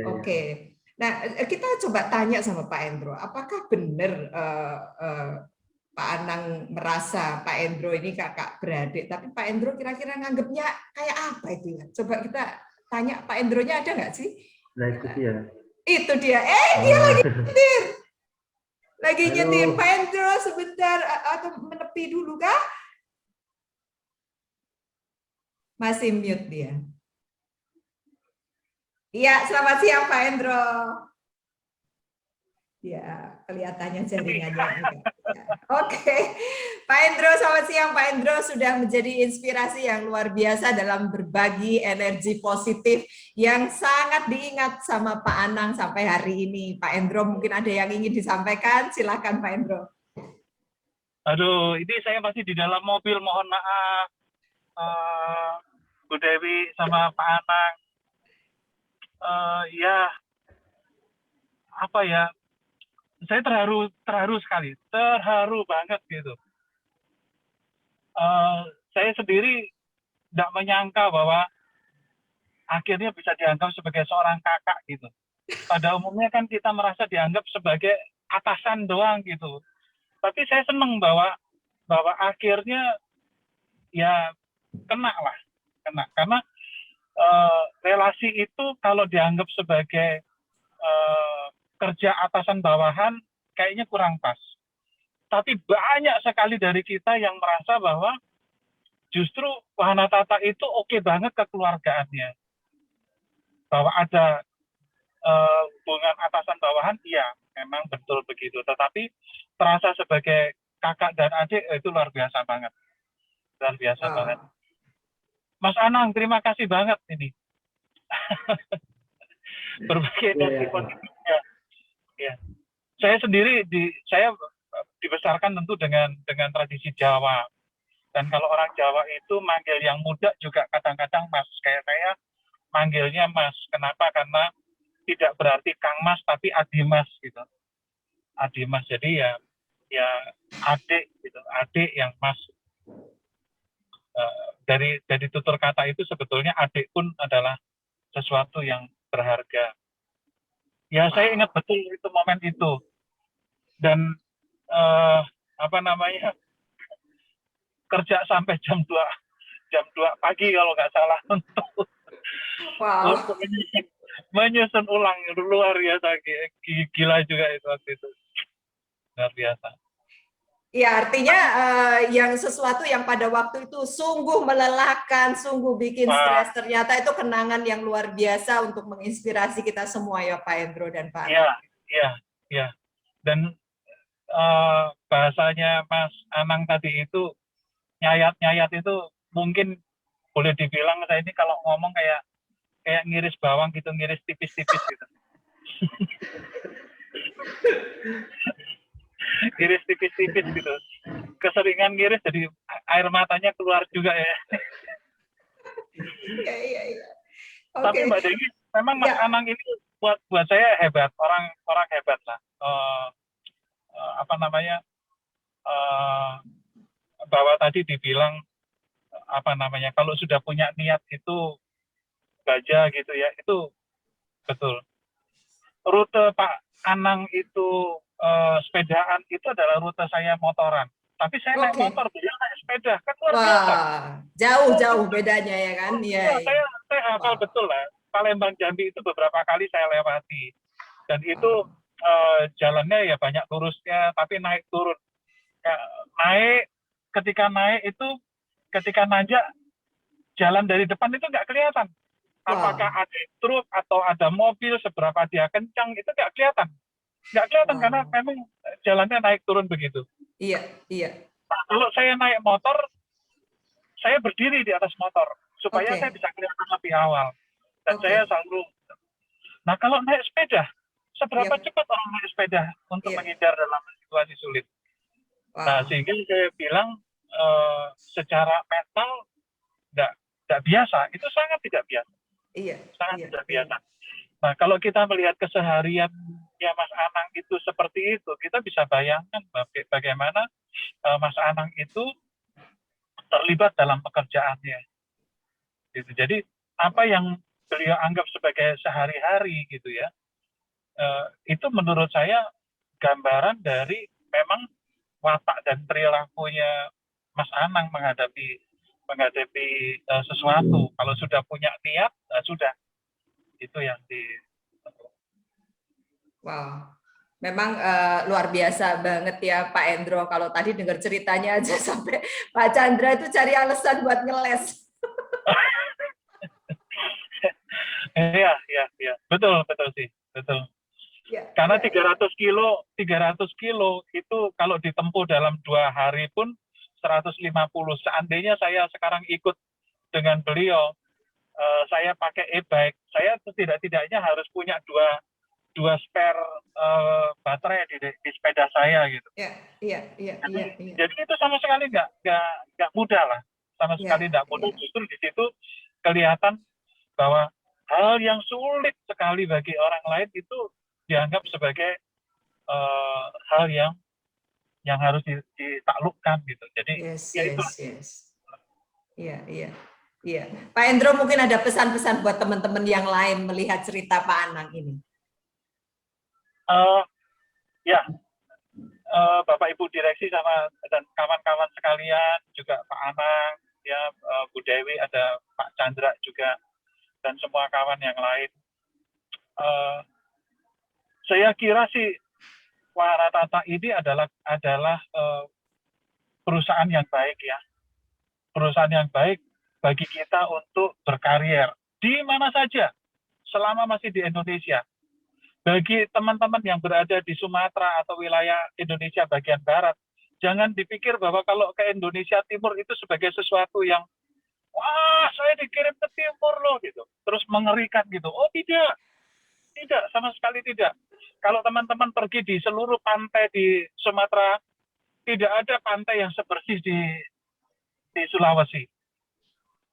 Oke. Nah, kita coba tanya sama Pak Endro, apakah benar Pak Anang merasa Pak Endro ini kakak beradik, tapi Pak Endro kira-kira nganggapnya kayak apa itu ya? Coba kita tanya Pak Endronya ada nggak sih? Nah itu dia. Itu dia. Dia lagi nyetir. Lagi nyetir. Pak Endro sebentar atau menepi dulu kah? Masih mute dia. Iya, selamat siang Pak Endro. Ya, kelihatannya jaringannya enggak. Ya. Oke. Pak Endro, selamat siang. Pak Endro sudah menjadi inspirasi yang luar biasa dalam berbagi energi positif yang sangat diingat sama Pak Anang sampai hari ini. Pak Endro, mungkin ada yang ingin disampaikan? Silakan Pak Endro. Aduh, ini saya masih di dalam mobil, mohon maaf. Bu Dewi sama Pak Anang. Ya, apa ya? Saya terharu sekali, terharu banget gitu. Saya sendiri tidak menyangka bahwa akhirnya bisa dianggap sebagai seorang kakak gitu. Pada umumnya kan kita merasa dianggap sebagai atasan doang gitu. Tapi saya senang bahwa akhirnya ya kena karena relasi itu kalau dianggap sebagai kerja atasan bawahan kayaknya kurang pas. Tapi banyak sekali dari kita yang merasa bahwa justru Wahana Tata itu oke banget kekeluargaannya. Bahwa ada hubungan atasan bawahan, iya, memang betul begitu. Tetapi terasa sebagai kakak dan adik itu luar biasa banget. Luar biasa banget. Mas Anang, terima kasih banget ini. Berbagi energi positifnya. Ya. Saya sendiri saya dibesarkan tentu dengan tradisi Jawa. Dan kalau orang Jawa itu manggil yang muda juga kadang-kadang Mas, kayak saya manggilnya Mas. Kenapa? Karena tidak berarti Kang Mas tapi Adi Mas gitu. Adi Mas, jadi ya adik gitu, adik yang Mas. Dari tutur kata itu sebetulnya adik pun adalah sesuatu yang berharga. Ya saya ingat betul itu momen itu. Dan kerja sampai jam 2 pagi kalau nggak salah untuk menyusun ulang. Luar biasa, gila juga itu waktu itu. Luar biasa. Ya, artinya yang sesuatu yang pada waktu itu sungguh melelahkan, sungguh bikin stres, ternyata itu kenangan yang luar biasa untuk menginspirasi kita semua ya Pak Endro dan Pak Anang. Iya. Dan bahasanya Mas Anang tadi itu, nyayat itu mungkin boleh dibilang saya ini kalau ngomong kayak ngiris bawang gitu, ngiris tipis-tipis gitu. Ngiris tipis-tipis gitu. Keseringan ngiris jadi air matanya keluar juga ya. Iya. Tapi Mbak Dewi, memang Mas Anang ini buat saya hebat, orang hebat lah. Bahwa tadi dibilang kalau sudah punya niat itu baja gitu ya, itu betul. Rute Pak Anang itu sepedaan itu adalah rute saya motoran. Tapi saya naik Oke. motor, beliau naik sepeda, kan luar biasa. Wah, jauh-jauh bedanya ya kan? Iya, Iya, iya. saya hafal Wow. betul lah. Palembang Jambi itu beberapa kali saya lewati. Dan itu Wow. jalannya ya banyak lurusnya, tapi naik turun. Ketika naik itu, ketika nanjak, jalan dari depan itu nggak kelihatan. Apakah Wow. ada truk atau ada mobil, seberapa dia kencang, itu nggak kelihatan. Nggak kelihatan Wow. karena memang jalannya naik turun begitu. Iya, iya. Nah, kalau saya naik motor, saya berdiri di atas motor supaya Oke. saya bisa kelihatan lebih awal. Dan Oke. saya selalu. Nah, kalau naik sepeda, seberapa Iya. cepat orang naik sepeda untuk Iya. menghindar dalam situasi sulit? Nah, Wow. sehingga saya bilang secara mental nggak biasa, itu sangat tidak biasa, Iya. sangat Iya. tidak biasa. Nah, kalau kita melihat keseharian ya Mas Anang itu seperti itu, kita bisa bayangkan bagaimana Mas Anang itu terlibat dalam pekerjaannya. Gitu. Jadi apa yang beliau anggap sebagai sehari-hari gitu ya, itu menurut saya gambaran dari memang watak dan perilakunya Mas Anang menghadapi sesuatu. Kalau sudah punya niat, sudah itu yang di. Wow. Memang luar biasa banget ya Pak Endro. Kalau tadi dengar ceritanya aja sampai Pak Chandra itu cari alasan buat ngeles. Iya, betul sih, betul. Ya, Karena ya, 300 kilo itu kalau ditempuh dalam 2 hari pun 150. Seandainya saya sekarang ikut dengan beliau, saya pakai e-bike, saya setidak-tidaknya harus punya dua spare baterai di sepeda saya gitu. Iya. Jadi itu sama sekali nggak mudah lah, sama sekali nggak mudah. Justru di situ kelihatan bahwa hal yang sulit sekali bagi orang lain itu dianggap sebagai hal yang harus ditaklukkan gitu. Jadi itu. Iya. Pak Endro mungkin ada pesan-pesan buat teman-teman yang lain melihat cerita Pak Anang ini. Bapak Ibu direksi dan kawan-kawan sekalian, juga Pak Anang, ya Bu Dewi, ada Pak Chandra juga, dan semua kawan yang lain. Saya kira sih Waratata ini adalah perusahaan yang baik ya, perusahaan yang baik bagi kita untuk berkarier di mana saja selama masih di Indonesia. Bagi teman-teman yang berada di Sumatera atau wilayah Indonesia bagian barat, jangan dipikir bahwa kalau ke Indonesia Timur itu sebagai sesuatu yang, wah saya dikirim ke Timur loh gitu, terus mengerikan gitu. Oh tidak, sama sekali tidak. Kalau teman-teman pergi di seluruh pantai di Sumatera, tidak ada pantai yang sebersih di Sulawesi,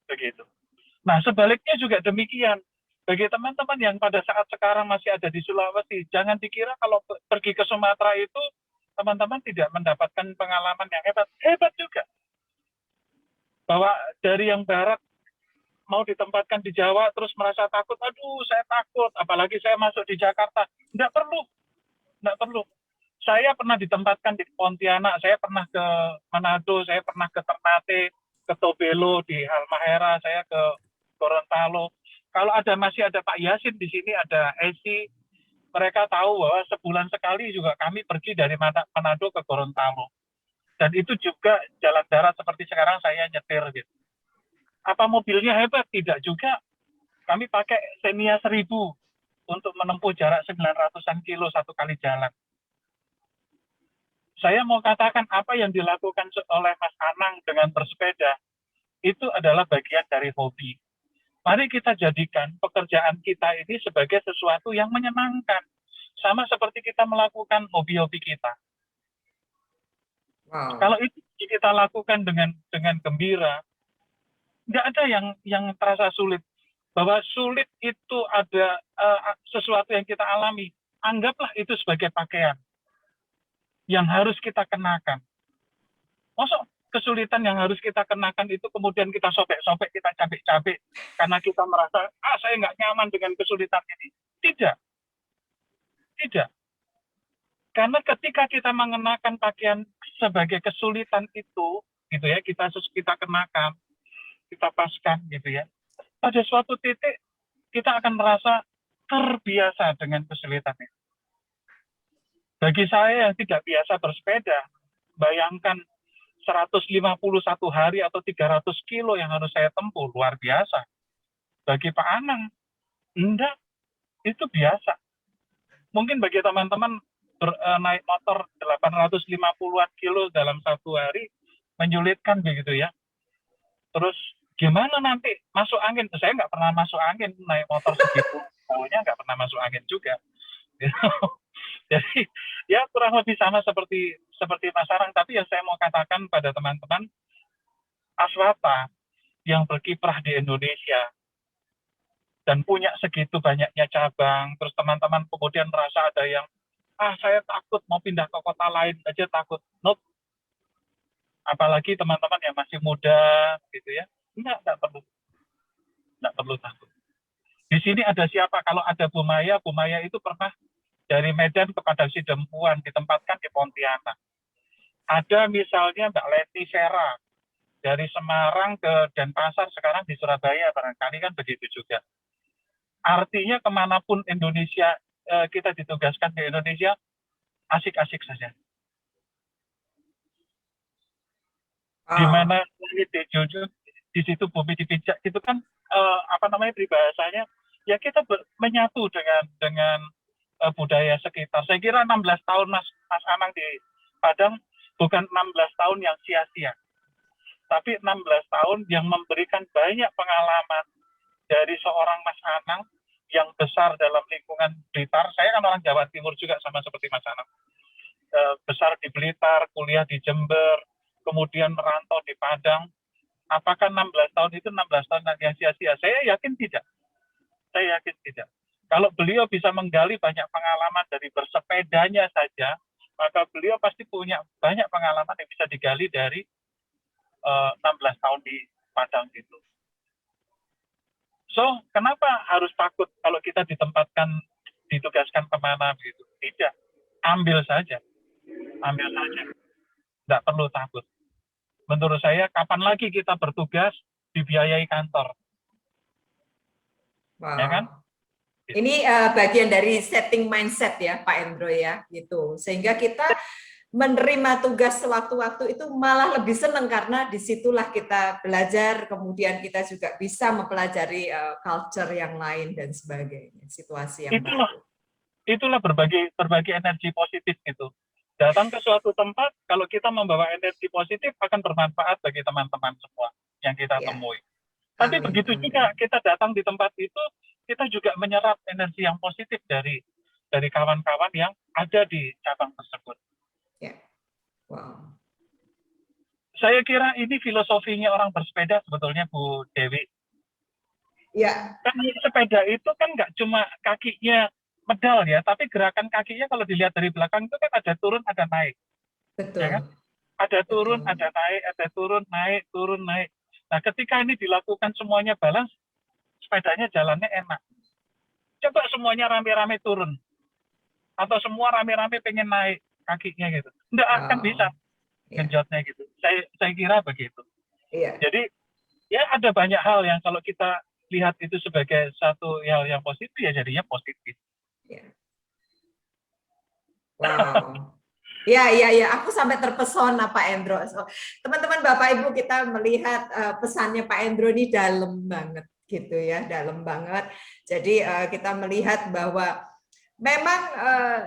begitu. Nah sebaliknya juga demikian. Bagi teman-teman yang pada saat sekarang masih ada di Sulawesi, jangan dikira kalau pergi ke Sumatera itu teman-teman tidak mendapatkan pengalaman yang hebat. Hebat juga. Bahwa dari yang barat mau ditempatkan di Jawa terus merasa takut, aduh saya takut, apalagi saya masuk di Jakarta. Nggak perlu. Saya pernah ditempatkan di Pontianak, saya pernah ke Manado, saya pernah ke Ternate, ke Tobelo, di Halmahera, saya ke Gorontalo. Kalau masih ada Pak Yasin di sini, ada Esi, mereka tahu bahwa sebulan sekali juga kami pergi dari Manado ke Gorontalo. Dan itu juga jalan darat seperti sekarang saya nyetir gitu. Apa mobilnya hebat? Tidak juga. Kami pakai Xenia 1000 untuk menempuh jarak 900-an kilo satu kali jalan. Saya mau katakan apa yang dilakukan oleh Mas Anang dengan bersepeda, itu adalah bagian dari hobi. Mari kita jadikan pekerjaan kita ini sebagai sesuatu yang menyenangkan. Sama seperti kita melakukan hobi-hobi kita. Wow. Kalau itu kita lakukan dengan gembira, nggak ada yang terasa sulit. Bahwa sulit itu ada sesuatu yang kita alami. Anggaplah itu sebagai pakaian yang harus kita kenakan. Maksud kesulitan yang harus kita kenakan itu kemudian kita sobek-sobek, kita cabik-cabik karena kita merasa, saya nggak nyaman dengan kesulitan ini. Tidak. Karena ketika kita mengenakan pakaian sebagai kesulitan itu, gitu ya, kita kenakan, kita paskan, gitu ya. Pada suatu titik kita akan merasa terbiasa dengan kesulitan itu. Bagi saya yang tidak biasa bersepeda, bayangkan 151 hari atau 300 kilo yang harus saya tempuh, luar biasa. Bagi Pak Anang, enggak, itu biasa. Mungkin bagi teman-teman naik motor 850-an kilo dalam satu hari, menyulitkan begitu ya. Terus gimana nanti masuk angin? Saya nggak pernah masuk angin naik motor segitu, tahunya nggak pernah masuk angin juga. Jadi ya kurang lebih sama seperti Mas Sarang. Tapi yang saya mau katakan pada teman-teman, Aswata yang berkiprah di Indonesia dan punya segitu banyaknya cabang, terus teman-teman kemudian merasa ada yang saya takut mau pindah ke kota lain aja takut. Nope. Apalagi teman-teman yang masih muda gitu ya, nggak perlu takut. Di sini ada siapa? Kalau ada Bu Maya itu pernah dari Medan kepada Sidempuan ditempatkan di Pontianak. Ada misalnya Mbak Leti Vera dari Semarang ke Denpasar, sekarang di Surabaya, barangkali kan begitu juga. Artinya kemanapun Indonesia kita ditugaskan di Indonesia, asik-asik saja. Di mana langit dijujuk, di situ bumi dipijak, itu kan peribahasanya, ya kita menyatu dengan budaya sekitar. Saya kira 16 tahun Mas Anang di Padang bukan 16 tahun yang sia-sia, tapi 16 tahun yang memberikan banyak pengalaman dari seorang Mas Anang yang besar dalam lingkungan Blitar. Saya kan orang Jawa Timur juga sama seperti Mas Anang. Besar di Blitar, kuliah di Jember, kemudian merantau di Padang. Apakah 16 tahun itu 16 tahun yang sia-sia? Saya yakin tidak. Kalau beliau bisa menggali banyak pengalaman dari bersepedanya saja, maka beliau pasti punya banyak pengalaman yang bisa digali dari 16 tahun di Padang itu. So, kenapa harus takut kalau kita ditugaskan kemana begitu? Tidak, ambil saja. Tidak perlu takut. Menurut saya, kapan lagi kita bertugas dibiayai kantor? Wow. Ya kan? Ini bagian dari setting mindset ya Pak Endro ya, gitu. Sehingga kita menerima tugas sewaktu-waktu itu malah lebih senang karena disitulah kita belajar, kemudian kita juga bisa mempelajari culture yang lain dan sebagainya, situasi yang baru. Itulah berbagi energi positif itu. Datang ke suatu tempat, kalau kita membawa energi positif akan bermanfaat bagi teman-teman semua yang kita temui. Tapi begitu juga kita datang di tempat itu, kita juga menyerap energi yang positif dari kawan-kawan yang ada di cabang tersebut. Ya. Wow. Saya kira ini filosofinya orang bersepeda sebetulnya Bu Dewi. Ya. Kan sepeda itu kan nggak cuma kakinya medal ya, tapi gerakan kakinya kalau dilihat dari belakang itu kan ada turun, ada naik. Betul. Ya kan? Ada turun, ada naik, ada turun, naik. Nah, ketika ini dilakukan semuanya balance, sepedanya jalannya enak. Coba semuanya rame-rame turun. Atau semua rame-rame pengen naik kakinya gitu. Nggak akan bisa genjotnya gitu. Saya kira begitu. Iya. Jadi, ya ada banyak hal yang kalau kita lihat itu sebagai satu hal yang positif, ya jadinya positif. Ya. Wow. Ya, aku sampai terpesona Pak Endro. Teman-teman Bapak Ibu, kita melihat pesannya Pak Endro ini dalam banget gitu ya, dalam banget. Jadi kita melihat bahwa memang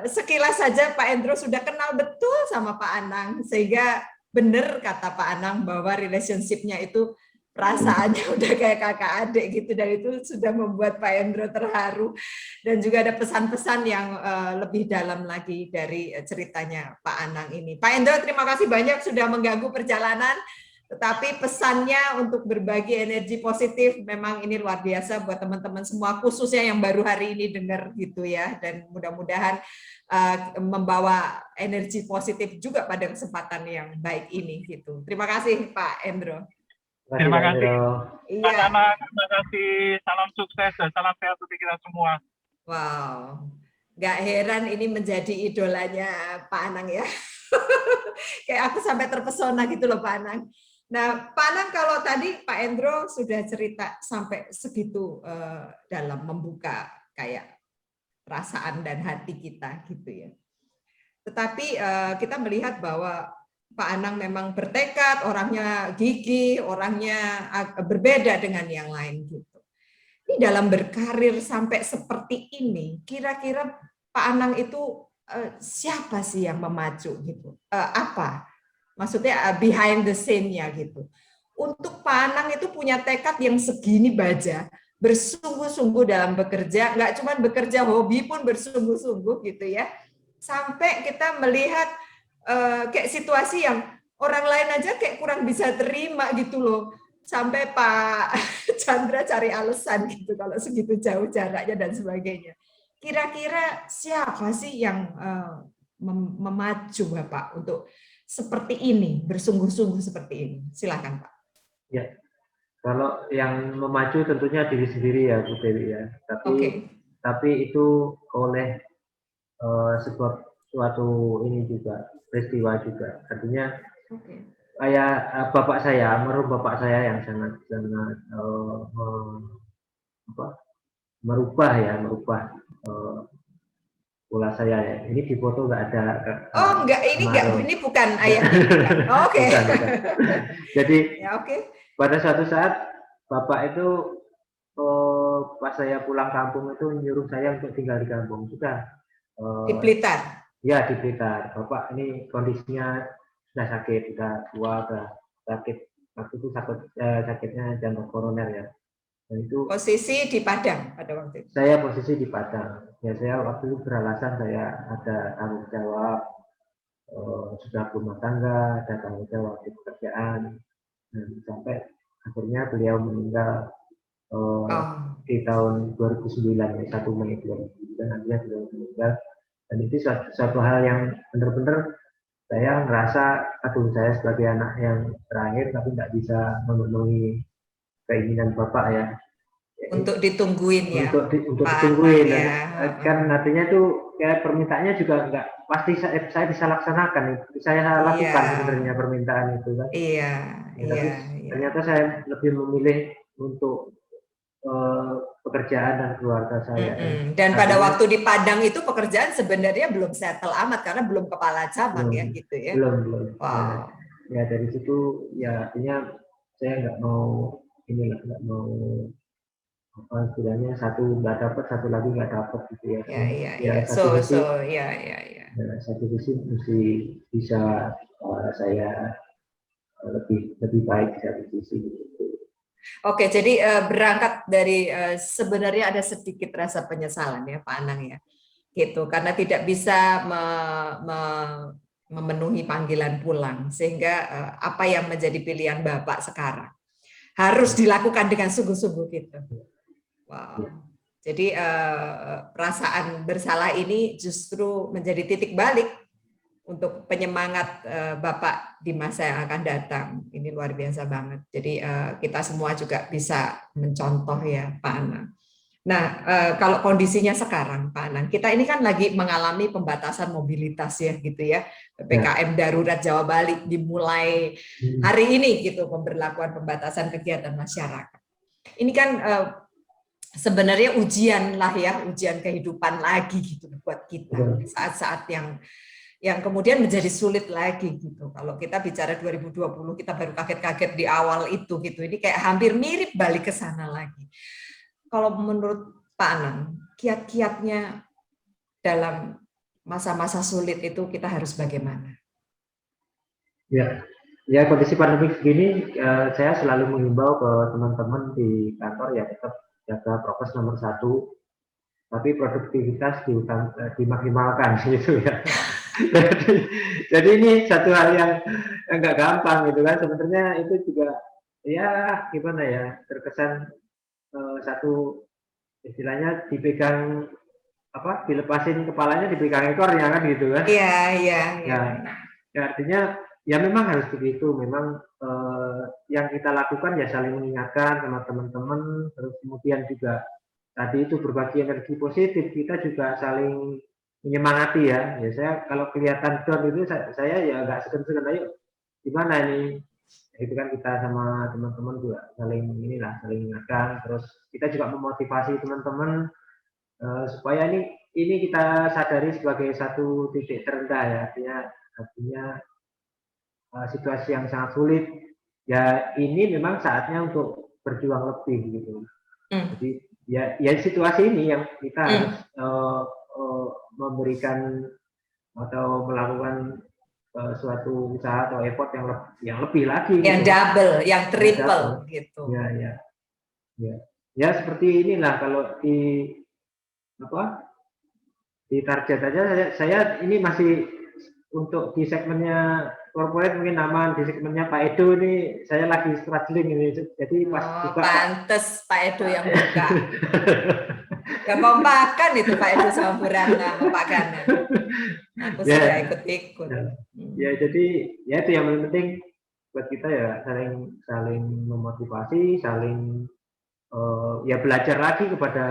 sekilas saja Pak Endro sudah kenal betul sama Pak Anang, sehingga benar kata Pak Anang bahwa relationship-nya itu perasaannya udah kayak kakak adik gitu, dan itu sudah membuat Pak Endro terharu. Dan juga ada pesan-pesan yang lebih dalam lagi dari ceritanya Pak Anang ini. Pak Endro, terima kasih banyak sudah mengganggu perjalanan, tetapi pesannya untuk berbagi energi positif memang ini luar biasa buat teman-teman semua, khususnya yang baru hari ini dengar gitu ya, dan mudah-mudahan membawa energi positif juga pada kesempatan yang baik ini gitu. Terima kasih Pak Endro. Terima kasih. Iya. Terima kasih. Salam sukses dan salam sehat untuk kita semua. Wow. Nggak heran ini menjadi idolanya Pak Anang ya. Kayak aku sampai terpesona gitu loh Pak Anang. Nah, Pak Anang kalau tadi Pak Endro sudah cerita sampai segitu dalam membuka kayak perasaan dan hati kita gitu ya. Tetapi kita melihat bahwa Pak Anang memang bertekad, orangnya gigih, orangnya berbeda dengan yang lain gitu. Ini dalam berkarir sampai seperti ini, kira-kira Pak Anang itu siapa sih yang memacu gitu? Apa? Maksudnya behind the scene-nya gitu. Untuk Pak Anang itu punya tekad yang segini baja, bersungguh-sungguh dalam bekerja, nggak cuma bekerja hobi pun bersungguh-sungguh gitu ya. Sampai kita melihat kayak situasi yang orang lain aja kayak kurang bisa terima gitu loh. Sampai Pak Chandra cari alasan gitu kalau segitu jauh jaraknya dan sebagainya. Kira-kira siapa sih yang memacu Bapak untuk seperti ini, bersungguh-sungguh seperti ini? Silakan Pak. Ya, kalau yang memacu tentunya diri sendiri ya Bu Dewi ya. Tapi itu oleh suatu ini juga peristiwa juga. Artinya kayak bapak saya, almarhum bapak saya yang sangat merubah pola saya ya. Ini di foto nggak ada. Oh enggak, ini bukan ayah. Oke. Jadi ya, pada suatu saat bapak itu pas saya pulang kampung itu nyuruh saya untuk tinggal di kampung. Sudah. Di Blitar. Ya di Blitar. Bapak ini kondisinya sudah sakit, sudah tua, sudah sakit. Waktu itu sakitnya jantung koroner ya. Dan itu posisi di Padang pada waktu itu. Saya posisi di Padang. Ya saya waktu itu beralasan saya ada tanggung jawab sudah rumah tangga, ada tanggung jawab di pekerjaan. Dan sampai akhirnya beliau meninggal di tahun 2009 ya, 1 Mei 2009 akhirnya beliau meninggal. Dan itu suatu hal yang benar-benar saya ngerasa aduh saya sebagai anak yang terakhir tapi nggak bisa memenuhi keinginan bapak ya. Untuk ditungguin ya. Untuk ditungguin ya. Kan artinya itu kayak permintaannya juga nggak pasti saya bisa laksanakan. Saya lakukan sebenarnya permintaan itu kan. Iya. Tapi ternyata saya lebih memilih untuk pekerjaan dan keluarga saya. Dan pada waktu di Padang itu pekerjaan sebenarnya belum settle amat karena belum kepala cabang ya gitu ya. Belum. Wow. Ya dari situ ya artinya saya nggak mau apa istilahnya satu nggak dapat satu lagi nggak dapat gitu ya. Satu sisi mesti bisa saya lebih baik di satu sisi gitu. Oke, jadi berangkat dari sebenarnya ada sedikit rasa penyesalan ya Pak Anang ya, gitu karena tidak bisa memenuhi panggilan pulang sehingga apa yang menjadi pilihan Bapak sekarang harus dilakukan dengan sungguh-sungguh gitu. Wow. Jadi perasaan bersalah ini justru menjadi titik balik untuk penyemangat Bapak di masa yang akan datang. Ini luar biasa banget. Jadi kita semua juga bisa mencontoh ya Pak Anang. Nah, kalau kondisinya sekarang Pak Anang, kita ini kan lagi mengalami pembatasan mobilitas ya gitu ya. PPKM darurat Jawa Bali dimulai hari ini gitu pemberlakuan pembatasan kegiatan masyarakat. Ini kan sebenarnya ujian lah ya, ujian kehidupan lagi gitu buat kita. Saat-saat yang kemudian menjadi sulit lagi gitu. Kalau kita bicara 2020 kita baru kaget-kaget di awal itu gitu. Ini kayak hampir mirip balik ke sana lagi. Kalau menurut Pak Anang, kiat-kiatnya dalam masa-masa sulit itu kita harus bagaimana? Ya kondisi pandemi begini saya selalu mengimbau ke teman-teman di kantor ya tetap jaga prokes nomor 1, tapi produktivitas dimaksimalkan gitu ya. Jadi ini satu hal yang enggak gampang gitu kan. Sebenarnya itu juga ya gimana ya terkesan satu istilahnya dipegang apa dilepasin kepalanya dipegang ekornya kan gitu kan. Iya. Ya artinya ya memang harus begitu. Memang yang kita lakukan ya saling mengingatkan sama teman-teman, terus kemudian juga tadi itu berbagi energi positif, kita juga saling menyemangati ya. Ya saya kalau kelihatan down itu saya ya nggak segan-segan, ayo gimana ini. Itu kan kita sama teman-teman juga saling saling ingatkan, terus kita juga memotivasi teman-teman supaya ini kita sadari sebagai satu titik terendah ya, artinya situasi yang sangat sulit ya, ini memang saatnya untuk berjuang lebih gitu. Jadi ya situasi ini yang kita harus memberikan atau melakukan suatu usaha atau effort yang lebih lagi, yang gitu. double, yang triple double. gitu. Ya seperti inilah kalau di target aja saya ini masih untuk di segmennya corporate mungkin aman, di segmennya Pak Edo ini saya lagi struggling ini, jadi pas buka pantes Pak Edo yang buka. Gak kompakan itu Pak Edo sama Bu Rana sama Pak Gana. Aku sudah ikut-ikut. Ya jadi ya itu yang paling penting buat kita ya, saling memotivasi, saling ya belajar lagi kepada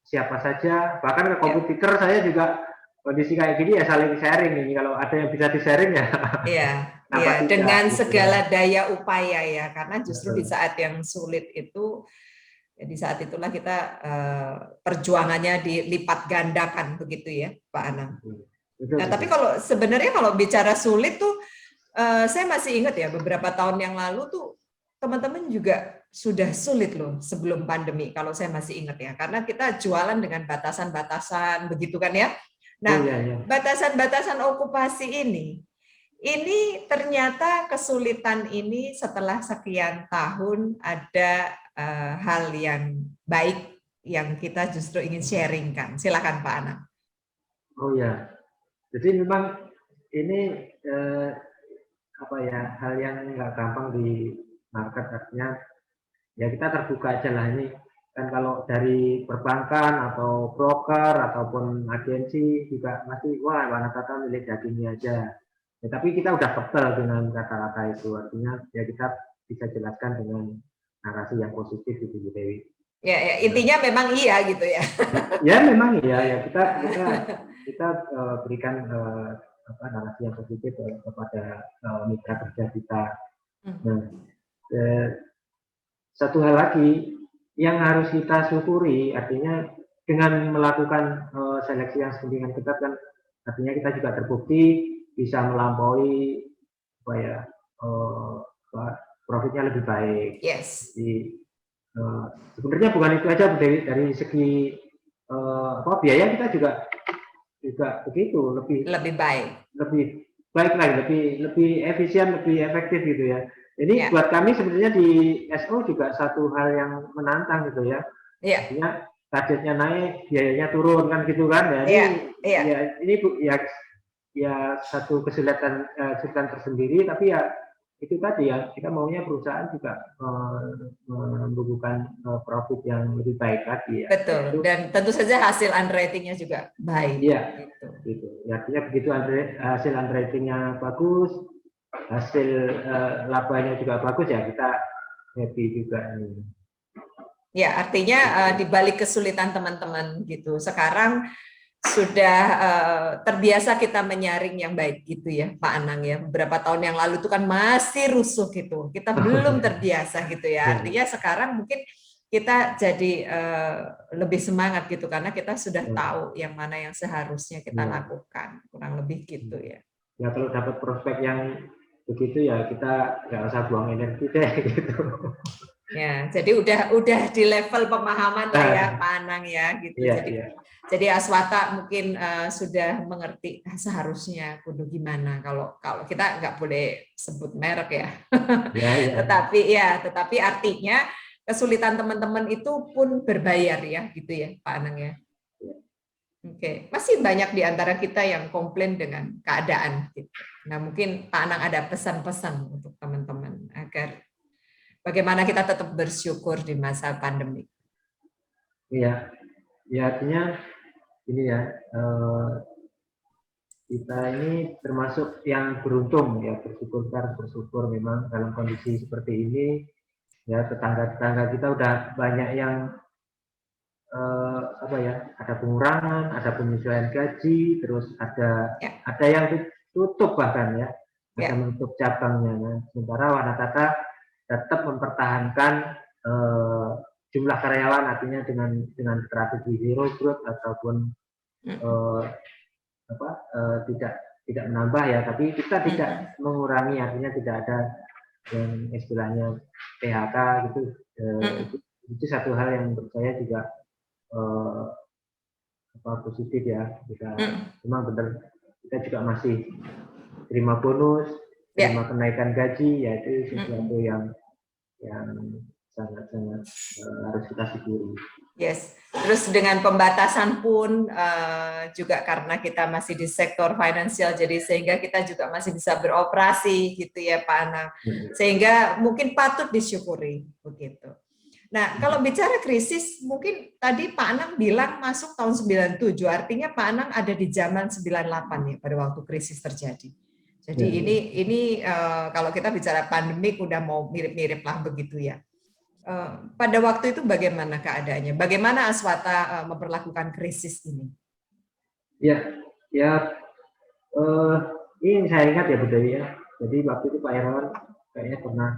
siapa saja, bahkan ke kompetitor saya juga kondisi kayak gini ya saling sharing ini, kalau ada yang bisa di sharing ya. Iya, dengan segala daya upaya ya, karena justru di saat yang sulit itu, ya di saat itulah kita perjuangannya dilipat gandakan begitu ya, Pak Anang. Nah, tapi kalau sebenarnya kalau bicara sulit tuh, saya masih ingat ya beberapa tahun yang lalu tuh teman-teman juga sudah sulit loh sebelum pandemi, kalau saya masih ingat ya, karena kita jualan dengan batasan-batasan begitu kan ya. Nah, batasan-batasan okupasi ini ternyata kesulitan ini setelah sekian tahun ada hal yang baik yang kita justru ingin sharingkan. Silakan Pak Anang. Oh ya, jadi memang ini hal yang nggak gampang di market, artinya ya kita terbuka aja lah ini. Kan kalau dari perbankan atau broker ataupun agensi juga masih Wanatata milik dagingnya aja. Ya, tapi kita udah kebal dengan kata-kata itu, artinya ya kita bisa jelaskan dengan narasi yang positif itu, Bu Dewi. Ya, intinya memang iya gitu ya. Ya memang iya ya, kita berikan narasi yang positif kepada mitra kerja kita. Nah, satu hal lagi yang harus kita syukuri, artinya dengan melakukan seleksi yang sedemikian ketat kan, artinya kita juga terbukti bisa melampaui profitnya lebih baik. Yes. Jadi, sebenarnya bukan itu aja, Bu Dewi, dari segi biaya kita juga begitu, lebih baik lagi, lebih efisien, lebih efektif gitu ya. Ini buat kami sebenarnya di SO juga satu hal yang menantang gitu ya. Artinya targetnya naik, biayanya turun kan gitu kan ya. Ini ya satu kesulitan tersendiri, tapi ya itu tadi ya, kita maunya perusahaan juga membukukan profit yang lebih baik lagi ya. Betul, dan tentu saja hasil underwriting-nya juga baik. Iya, gitu. Ya, artinya begitu hasil underwriting-nya bagus, hasil labanya juga bagus ya, kita happy juga. Ya, artinya di balik kesulitan teman-teman gitu, sekarang sudah terbiasa kita menyaring yang baik gitu ya Pak Anang ya. Beberapa tahun yang lalu itu kan masih rusuh gitu, kita belum terbiasa gitu ya. Artinya sekarang mungkin kita jadi lebih semangat gitu, karena kita sudah tahu yang mana yang seharusnya kita lakukan, kurang lebih gitu ya. Ya kalau dapat prospek yang begitu ya kita nggak usah buang energi deh gitu. Ya, jadi udah di level pemahaman lah ya Pak Anang ya gitu. Jadi Aswata mungkin sudah mengerti seharusnya kudu gimana, kalau kita nggak boleh sebut merek ya. Tetapi artinya kesulitan teman-teman itu pun berbayar ya gitu ya Pak Anang ya. Oke, masih banyak di antara kita yang komplain dengan keadaan gitu. Nah, mungkin Pak Anang ada pesan-pesan untuk teman-teman agar bagaimana kita tetap bersyukur di masa pandemi. Iya, ya artinya ini ya, kita ini termasuk yang beruntung ya, bersyukur memang dalam kondisi seperti ini ya. Tetangga-tetangga kita udah banyak yang apa ya, ada pengurangan, ada penyesuaian gaji, terus ada yang tutup bahkan ya, ada menutup cabangnya. Nah, sementara Wanatata tetap mempertahankan jumlah karyawan, artinya dengan strategi zero growth ataupun tidak menambah ya, tapi kita tidak mengurangi, artinya tidak ada yang istilahnya PHK gitu. Itu satu hal yang menurut saya juga positif ya. Kita memang benar, kita juga masih terima bonus, terima kenaikan gaji, yaitu sesuatu yang sangat-sangat harus kita syukuri. Yes, terus dengan pembatasan pun juga karena kita masih di sektor finansial, jadi sehingga kita juga masih bisa beroperasi gitu ya Pak Anang, sehingga mungkin patut disyukuri begitu. Nah, kalau bicara krisis, mungkin tadi Pak Anang bilang masuk tahun 97, artinya Pak Anang ada di zaman 98 ya pada waktu krisis terjadi. Jadi ini kalau kita bicara pandemik udah mau mirip-mirip lah begitu ya. Pada waktu itu bagaimana keadaannya? Bagaimana Aswata memperlakukan krisis ini? Ini saya ingat ya Bu Dewi ya. Jadi waktu itu Pak Irawan kayaknya pernah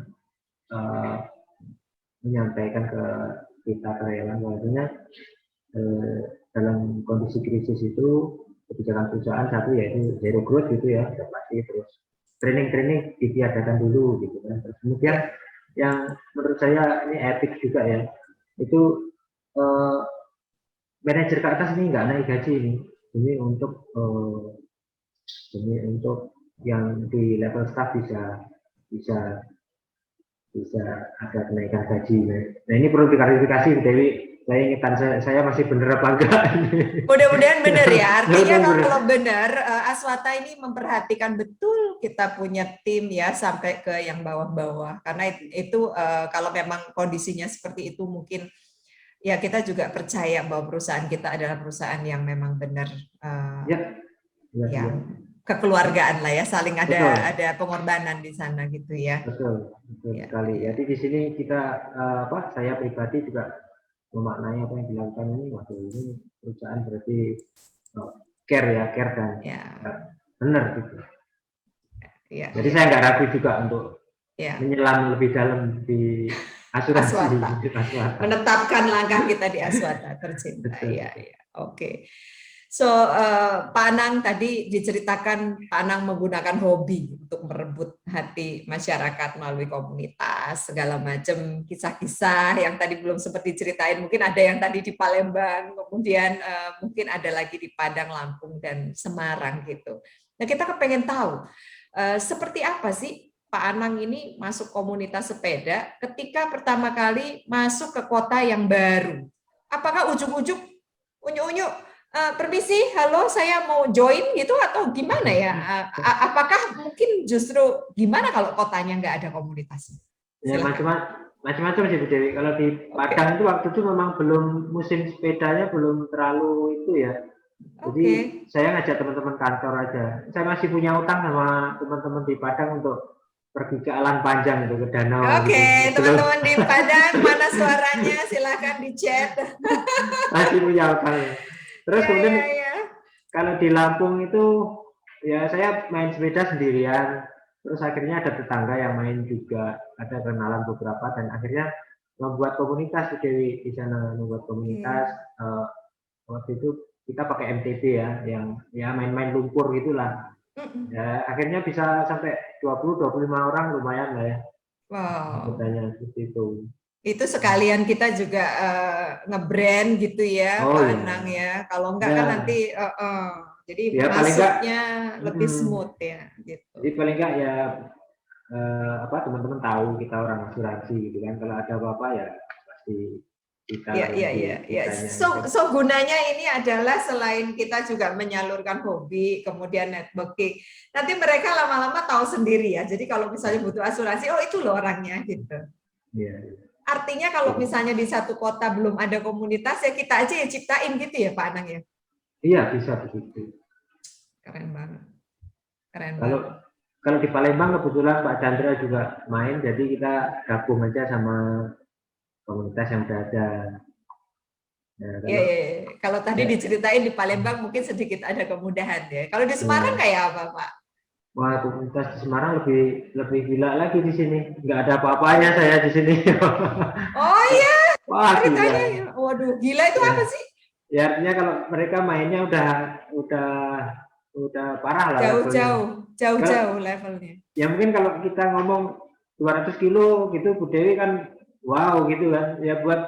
menyampaikan ke kita karyawan bahwasanya dalam kondisi krisis itu kebijakan perusahaan satu yaitu zero growth gitu ya, pasti, terus training ditiadakan dulu gitu kan. Terus kemudian yang menurut saya ini epic juga ya, itu manajer ke atas ini nggak naik gaji ini, ini untuk yang di level staff bisa ada kenaikan gaji. Nah ini perlu diklarifikasi Dewi, saya ingetan saya masih bener apa enggak. Mudah-mudahan benar ya, artinya kalau benar Aswata ini memperhatikan betul kita punya tim ya sampai ke yang bawah-bawah, karena itu kalau memang kondisinya seperti itu mungkin ya kita juga percaya bahwa perusahaan kita adalah perusahaan yang memang benar kekeluargaan lah ya, saling ada pengorbanan di sana gitu ya. Betul sekali. Jadi di sini kita saya pribadi juga memaknai apa yang dilakukan ini, waktu ini perusahaan berarti care dan benar gitu. Jadi saya nggak ragu juga untuk menyelam lebih dalam di asuransi Aswata. Menetapkan langkah kita di Aswata tercinta. Oke. So, Pak Anang tadi diceritakan Pak Anang menggunakan hobi untuk merebut hati masyarakat melalui komunitas, segala macam kisah-kisah yang tadi belum sempat diceritain. Mungkin ada yang tadi di Palembang, kemudian mungkin ada lagi di Padang, Lampung, dan Semarang gitu. Nah, kita kepengen tahu, seperti apa sih Pak Anang ini masuk komunitas sepeda ketika pertama kali masuk ke kota yang baru? Apakah ujuk-ujuk, unyu-unyu, permisi, halo, saya mau join gitu atau gimana ya? Apakah mungkin justru gimana kalau kotanya nggak ada komunitasnya? Ya macam-macam sih Bu Dewi. Kalau di Padang itu waktu itu memang belum musim sepedanya belum terlalu itu ya. Jadi saya ngajak teman-teman kantor aja. Saya masih punya utang sama teman-teman di Padang untuk pergi ke Alang Panjang itu, ke danau. Oke, teman-teman di Padang, mana suaranya? Silahkan di chat. Masih punya utang. Terus kemudian kalau di Lampung itu ya saya main sepeda sendirian, terus akhirnya ada tetangga yang main juga, ada kenalan beberapa, dan akhirnya membuat komunitas Dewi di sana, membuat komunitas. Waktu itu kita pakai MTB ya, yang ya main-main lumpur gitulah. Ya, akhirnya bisa sampai 20-25 orang, lumayan lah ya. Wow. Katanya seperti itu. Itu sekalian kita juga nge-brand gitu ya, Pak Anang ya. Kalau enggak kan nanti jadi masuknya lebih smooth ya gitu. Jadi paling enggak ya teman-teman tahu kita orang asuransi gitu kan. Kalau ada apa-apa ya pasti kita. So gunanya ini adalah selain kita juga menyalurkan hobi, kemudian networking. Nanti mereka lama-lama tahu sendiri ya. Jadi kalau misalnya butuh asuransi, oh itu loh orangnya gitu. Iya. Artinya kalau misalnya di satu kota belum ada komunitas ya kita aja yang ciptain gitu ya Pak Anang ya? Iya, bisa begitu. Keren banget. Kalau di Palembang kebetulan Pak Chandra juga main, jadi kita gabung aja sama komunitas yang udah ada. Nah, Iya, kalau tadi Ya. diceritain di Palembang mungkin sedikit ada kemudahan ya. Kalau di Semarang kayak apa, Pak? wah, komunitas di Semarang lebih gila lagi di sini. Nggak ada apa-apanya saya di sini. Oh iya, Wah, gila. ceritanya ya. Waduh, gila itu Ya. apa sih? Ya artinya kalau mereka mainnya udah parah lah levelnya. Jauh-jauh levelnya. Ya mungkin kalau kita ngomong 200 kilo gitu, Bu Dewi kan wow gitu kan. Ya buat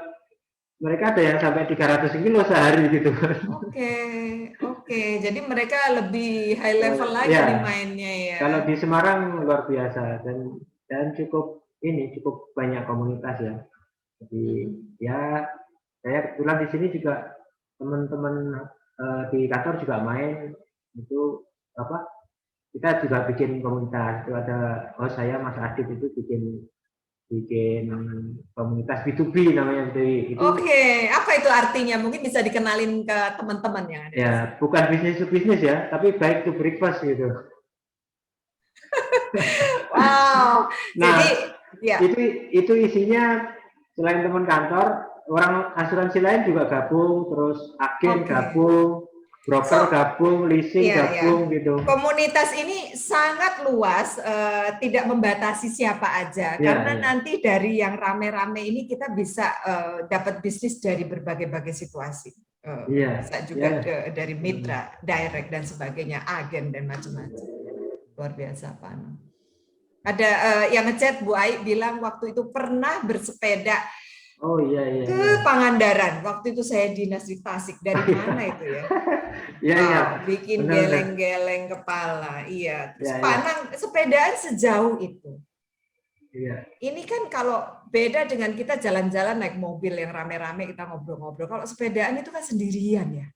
mereka ada yang sampai 300 kilo sehari gitu. Oke. Jadi mereka lebih high level lagi Ya, nih mainnya ya. kalau di Semarang luar biasa dan cukup banyak komunitas ya. Jadi ya saya kebetulan di sini juga teman-teman di kantor juga main itu apa? Kita juga bikin komunitas. Itu ada saya Mas Adit itu bikin komunitas B2B namanya itu. Oke, apa itu artinya? Mungkin bisa dikenalin ke teman-teman yang ada. Ya, bukan bisnis to bisnis ya, tapi baik to breakfast gitu. Wow. Nah, Jadi ya. itu isinya selain teman kantor, orang asuransi lain juga gabung, terus agen gabung, broker gabung, leasing gabung gitu. Komunitas ini sangat luas, tidak membatasi siapa aja, karena nanti dari yang rame-rame ini kita bisa dapat bisnis dari berbagai-bagai situasi. Bisa juga dari mitra, direct dan sebagainya, agen dan macam-macam. Luar biasa, Pak. Ada yang ngechat Bu Ai bilang waktu itu pernah bersepeda. Oh iya. Ke Pangandaran. Waktu itu saya dinas di Tasik. Dari mana itu ya? Iya. Bikin geleng-geleng kepala. Iya. Terus Panang sepedaan sejauh itu. Iya. Ini kan kalau beda dengan kita jalan-jalan naik mobil yang rame-rame kita ngobrol-ngobrol. Kalau sepedaan itu kan sendirian ya.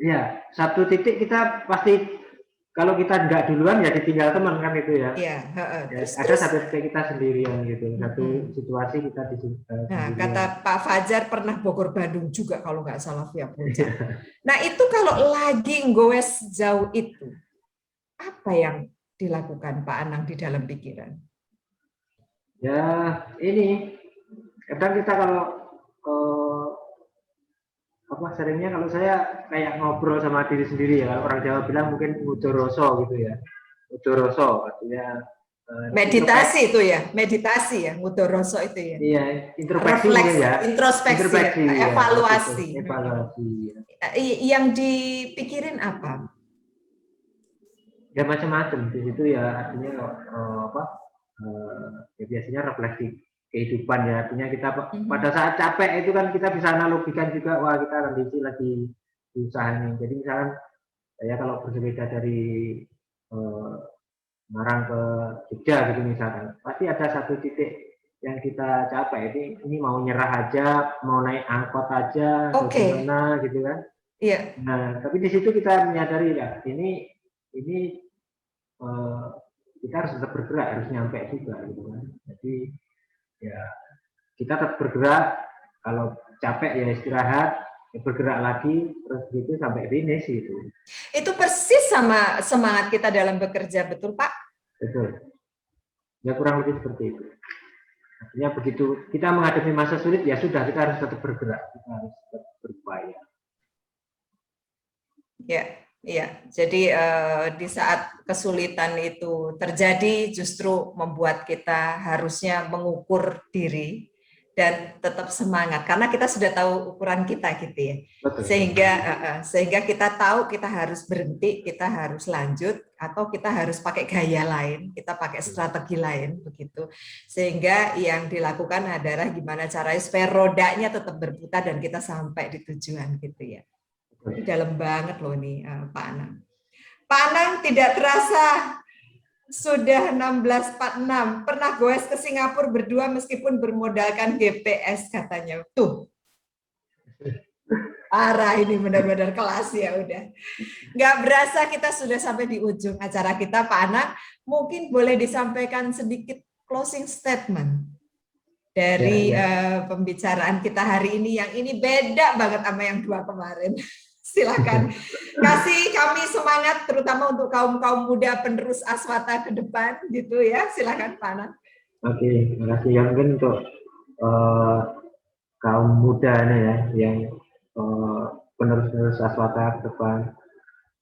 Iya. Satu titik kita pasti kalau kita nggak duluan ya ditinggal teman kan itu ya. Iya. Ada satu titik kita sendirian gitu. Satu situasi kita di sendirian. Nah, kata Pak Fajar pernah Bogor Bandung juga kalau nggak salah via Puncak. Nah itu kalau lagi nggoes jauh itu, apa yang dilakukan Pak Anang di dalam pikiran? Ya ini kadang kita kalau seringnya kalau saya kayak ngobrol sama diri sendiri ya, orang Jawa bilang mungkin mudoroso gitu ya. Mudoroso artinya meditasi itu ya, meditasi ya, mudoroso itu ya. Iya, introspeksi ya. Introspeksi, evaluasi. Evaluasi. Ya. Yang dipikirin apa? Ya macam-macam di situ ya, artinya ya biasanya refleksi kehidupan ya, artinya kita pada saat capek itu kan kita bisa analogikan juga, wah kita kondisi lagi usaha ini. Jadi misalkan saya kalau bersepeda dari Semarang ke Jogja gitu misalkan, pasti ada satu titik yang kita capai, ini mau nyerah aja, mau naik angkot aja, atau gimana gitu kan. Iya. Nah, tapi di situ kita menyadari ya, ini kita harus tetap bergerak, harus nyampe juga gitu kan. Jadi ya kita tetap bergerak, kalau capek ya istirahat, ya bergerak lagi, terus gitu sampai finish gitu. Itu persis sama semangat kita dalam bekerja, betul Pak? Betul. Ya kurang lebih seperti itu. Artinya begitu kita menghadapi masa sulit, ya sudah kita harus tetap bergerak, kita harus tetap berupaya. Ya. Jadi di saat kesulitan itu terjadi, justru membuat kita harusnya mengukur diri dan tetap semangat karena kita sudah tahu ukuran kita gitu ya. Betul. Sehingga kita tahu kita harus berhenti, kita harus lanjut, atau kita harus pakai gaya lain, kita pakai strategi lain begitu. Sehingga yang dilakukan adalah gimana caranya supaya rodanya tetap berputar dan kita sampai di tujuan gitu ya. Ini dalam banget loh nih Pak Anang. Pak Anang tidak terasa sudah 16.46. Pernah goes ke Singapura berdua meskipun bermodalkan GPS katanya. Tuh. Parah ini benar-benar kelas ya udah. Nggak berasa kita sudah sampai di ujung acara kita Pak Anang. Mungkin boleh disampaikan sedikit closing statement dari pembicaraan kita hari ini. Yang ini beda banget sama yang dua kemarin. Silakan kasih kami semangat terutama untuk kaum muda penerus Aswata ke depan gitu ya. Silakan Pak Anang. Oke, terima kasih. Yang mungkin untuk kaum muda nih ya, yang penerus-penerus Aswata ke depan.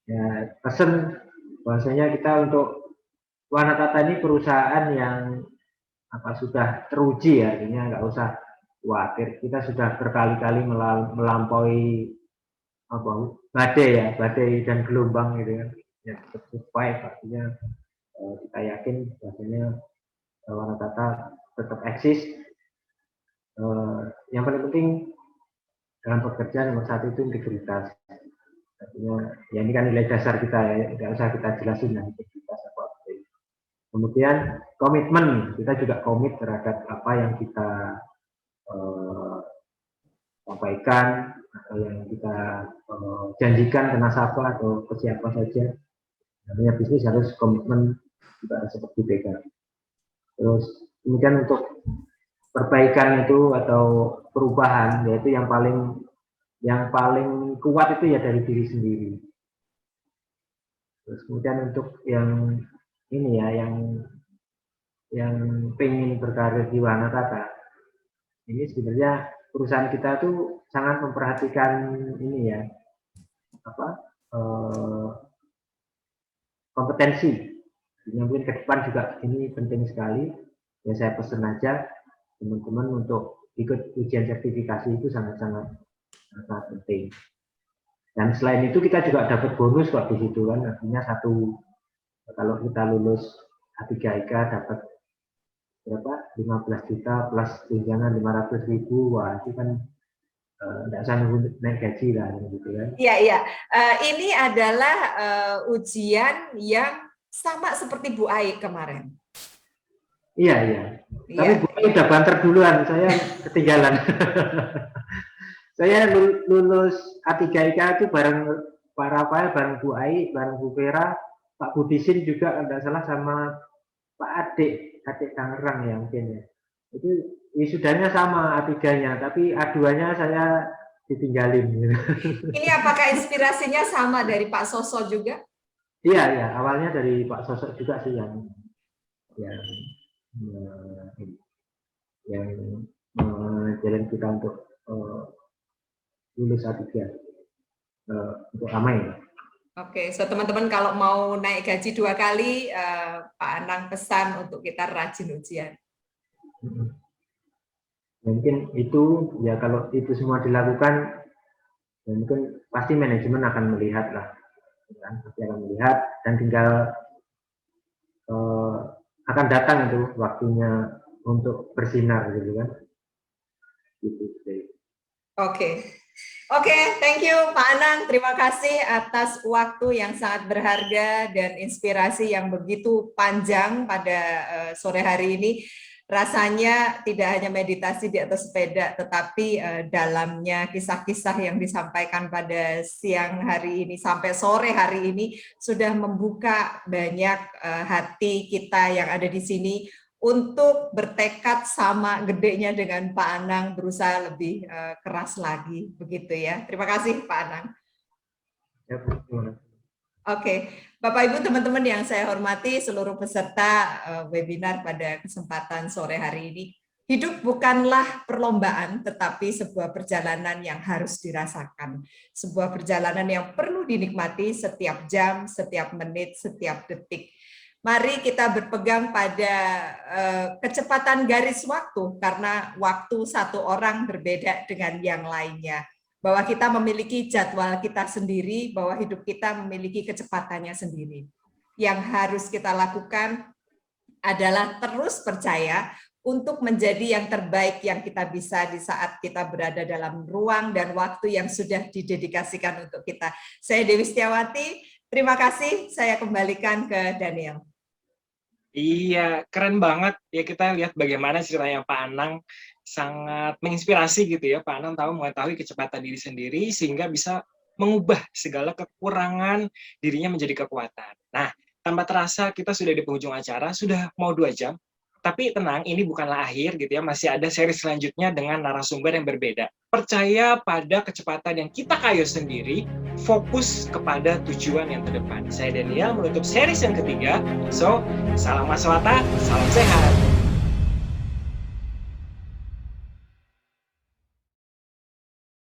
Ya, pesan bahwasanya kita untuk Wanatata ini perusahaan yang sudah teruji ya, artinya nggak usah khawatir. Kita sudah berkali-kali melampaui badai dan gelombang gitu ya. Ya, survive, artinya kita yakin bahwasanya Wanatata tetap eksis. Yang paling penting dalam pekerjaan nomor satu itu integritas. Artinya, ya ini kan nilai dasar kita ya, tidak usah kita jelasin lah integritas apa. Kemudian komitmen, kita juga komit terhadap apa yang kita sampaikan atau yang kita janjikan ke nasabah atau ke siapa saja. Namanya bisnis harus komitmen juga seperti pegang. Terus kemudian untuk perbaikan itu atau perubahan, yaitu yang paling kuat itu ya dari diri sendiri. Terus kemudian untuk yang ini ya, yang pengen berkarir di Wanatata, ini sebenarnya perusahaan kita tuh sangat memperhatikan ini ya, kompetensi. Yang mungkin ke depan juga ini penting sekali. Ya saya pesan aja teman-teman untuk ikut ujian sertifikasi itu sangat penting. Dan selain itu kita juga dapat bonus kok di situ kan, artinya kalau kita lulus A3IK dapat berapa? 15 juta plus tunjangan 500.000. Wah, itu kan tidak usah naik gaji lah gitu kan. Iya. Ini adalah ujian yang sama seperti Bu Ai kemarin. Iya. Tapi Bu Ai udah banter duluan, saya ketinggalan. Saya lulus A3IK itu bareng Pak Rafael, bareng Bu Ai, bareng Bu Vera, Pak Budisin juga tidak salah, sama Pak Adik Tangerang ya mungkin ya. Itu wisudanya sama A3-nya, tapi A2-nya saya ditinggalin. Ini apakah inspirasinya sama dari Pak Soso juga? Iya, awalnya dari Pak Soso juga sih yang jalan kita untuk lulus A3 untuk ramai. Oke, so teman-teman kalau mau naik gaji 2 kali, Pak Anang pesan untuk kita rajin ujian. Mungkin itu ya, kalau itu semua dilakukan, ya mungkin pasti manajemen akan melihat lah, pasti akan melihat dan tinggal akan datang itu waktunya untuk bersinar gitu kan. Oke, thank you Pak Anang. Terima kasih atas waktu yang sangat berharga dan inspirasi yang begitu panjang pada sore hari ini. Rasanya tidak hanya meditasi di atas sepeda, tetapi dalamnya kisah-kisah yang disampaikan pada siang hari ini sampai sore hari ini sudah membuka banyak hati kita yang ada di sini untuk bertekad sama gedenya dengan Pak Anang, berusaha lebih keras lagi, begitu ya. Terima kasih Pak Anang. Oke, Bapak Ibu teman-teman yang saya hormati, seluruh peserta webinar pada kesempatan sore hari ini. Hidup bukanlah perlombaan, tetapi sebuah perjalanan yang harus dirasakan. Sebuah perjalanan yang perlu dinikmati setiap jam, setiap menit, setiap detik. Mari kita berpegang pada kecepatan garis waktu, karena waktu satu orang berbeda dengan yang lainnya. Bahwa kita memiliki jadwal kita sendiri, bahwa hidup kita memiliki kecepatannya sendiri. Yang harus kita lakukan adalah terus percaya untuk menjadi yang terbaik yang kita bisa di saat kita berada dalam ruang dan waktu yang sudah didedikasikan untuk kita. Saya Dewi Setiawati, terima kasih. Saya kembalikan ke Daniel. Iya, keren banget ya, kita lihat bagaimana ceritanya Pak Anang sangat menginspirasi gitu ya. Pak Anang mengetahui kecepatan diri sendiri sehingga bisa mengubah segala kekurangan dirinya menjadi kekuatan. Nah, tanpa terasa kita sudah di penghujung acara, sudah mau 2 jam. Tapi tenang, ini bukanlah akhir gitu ya, masih ada seri selanjutnya dengan narasumber yang berbeda. Percaya pada kecepatan yang kita kayuh sendiri, fokus kepada tujuan yang terdepan. Saya Daniel menutup series yang ketiga. So, salam Aswata, salam sehat.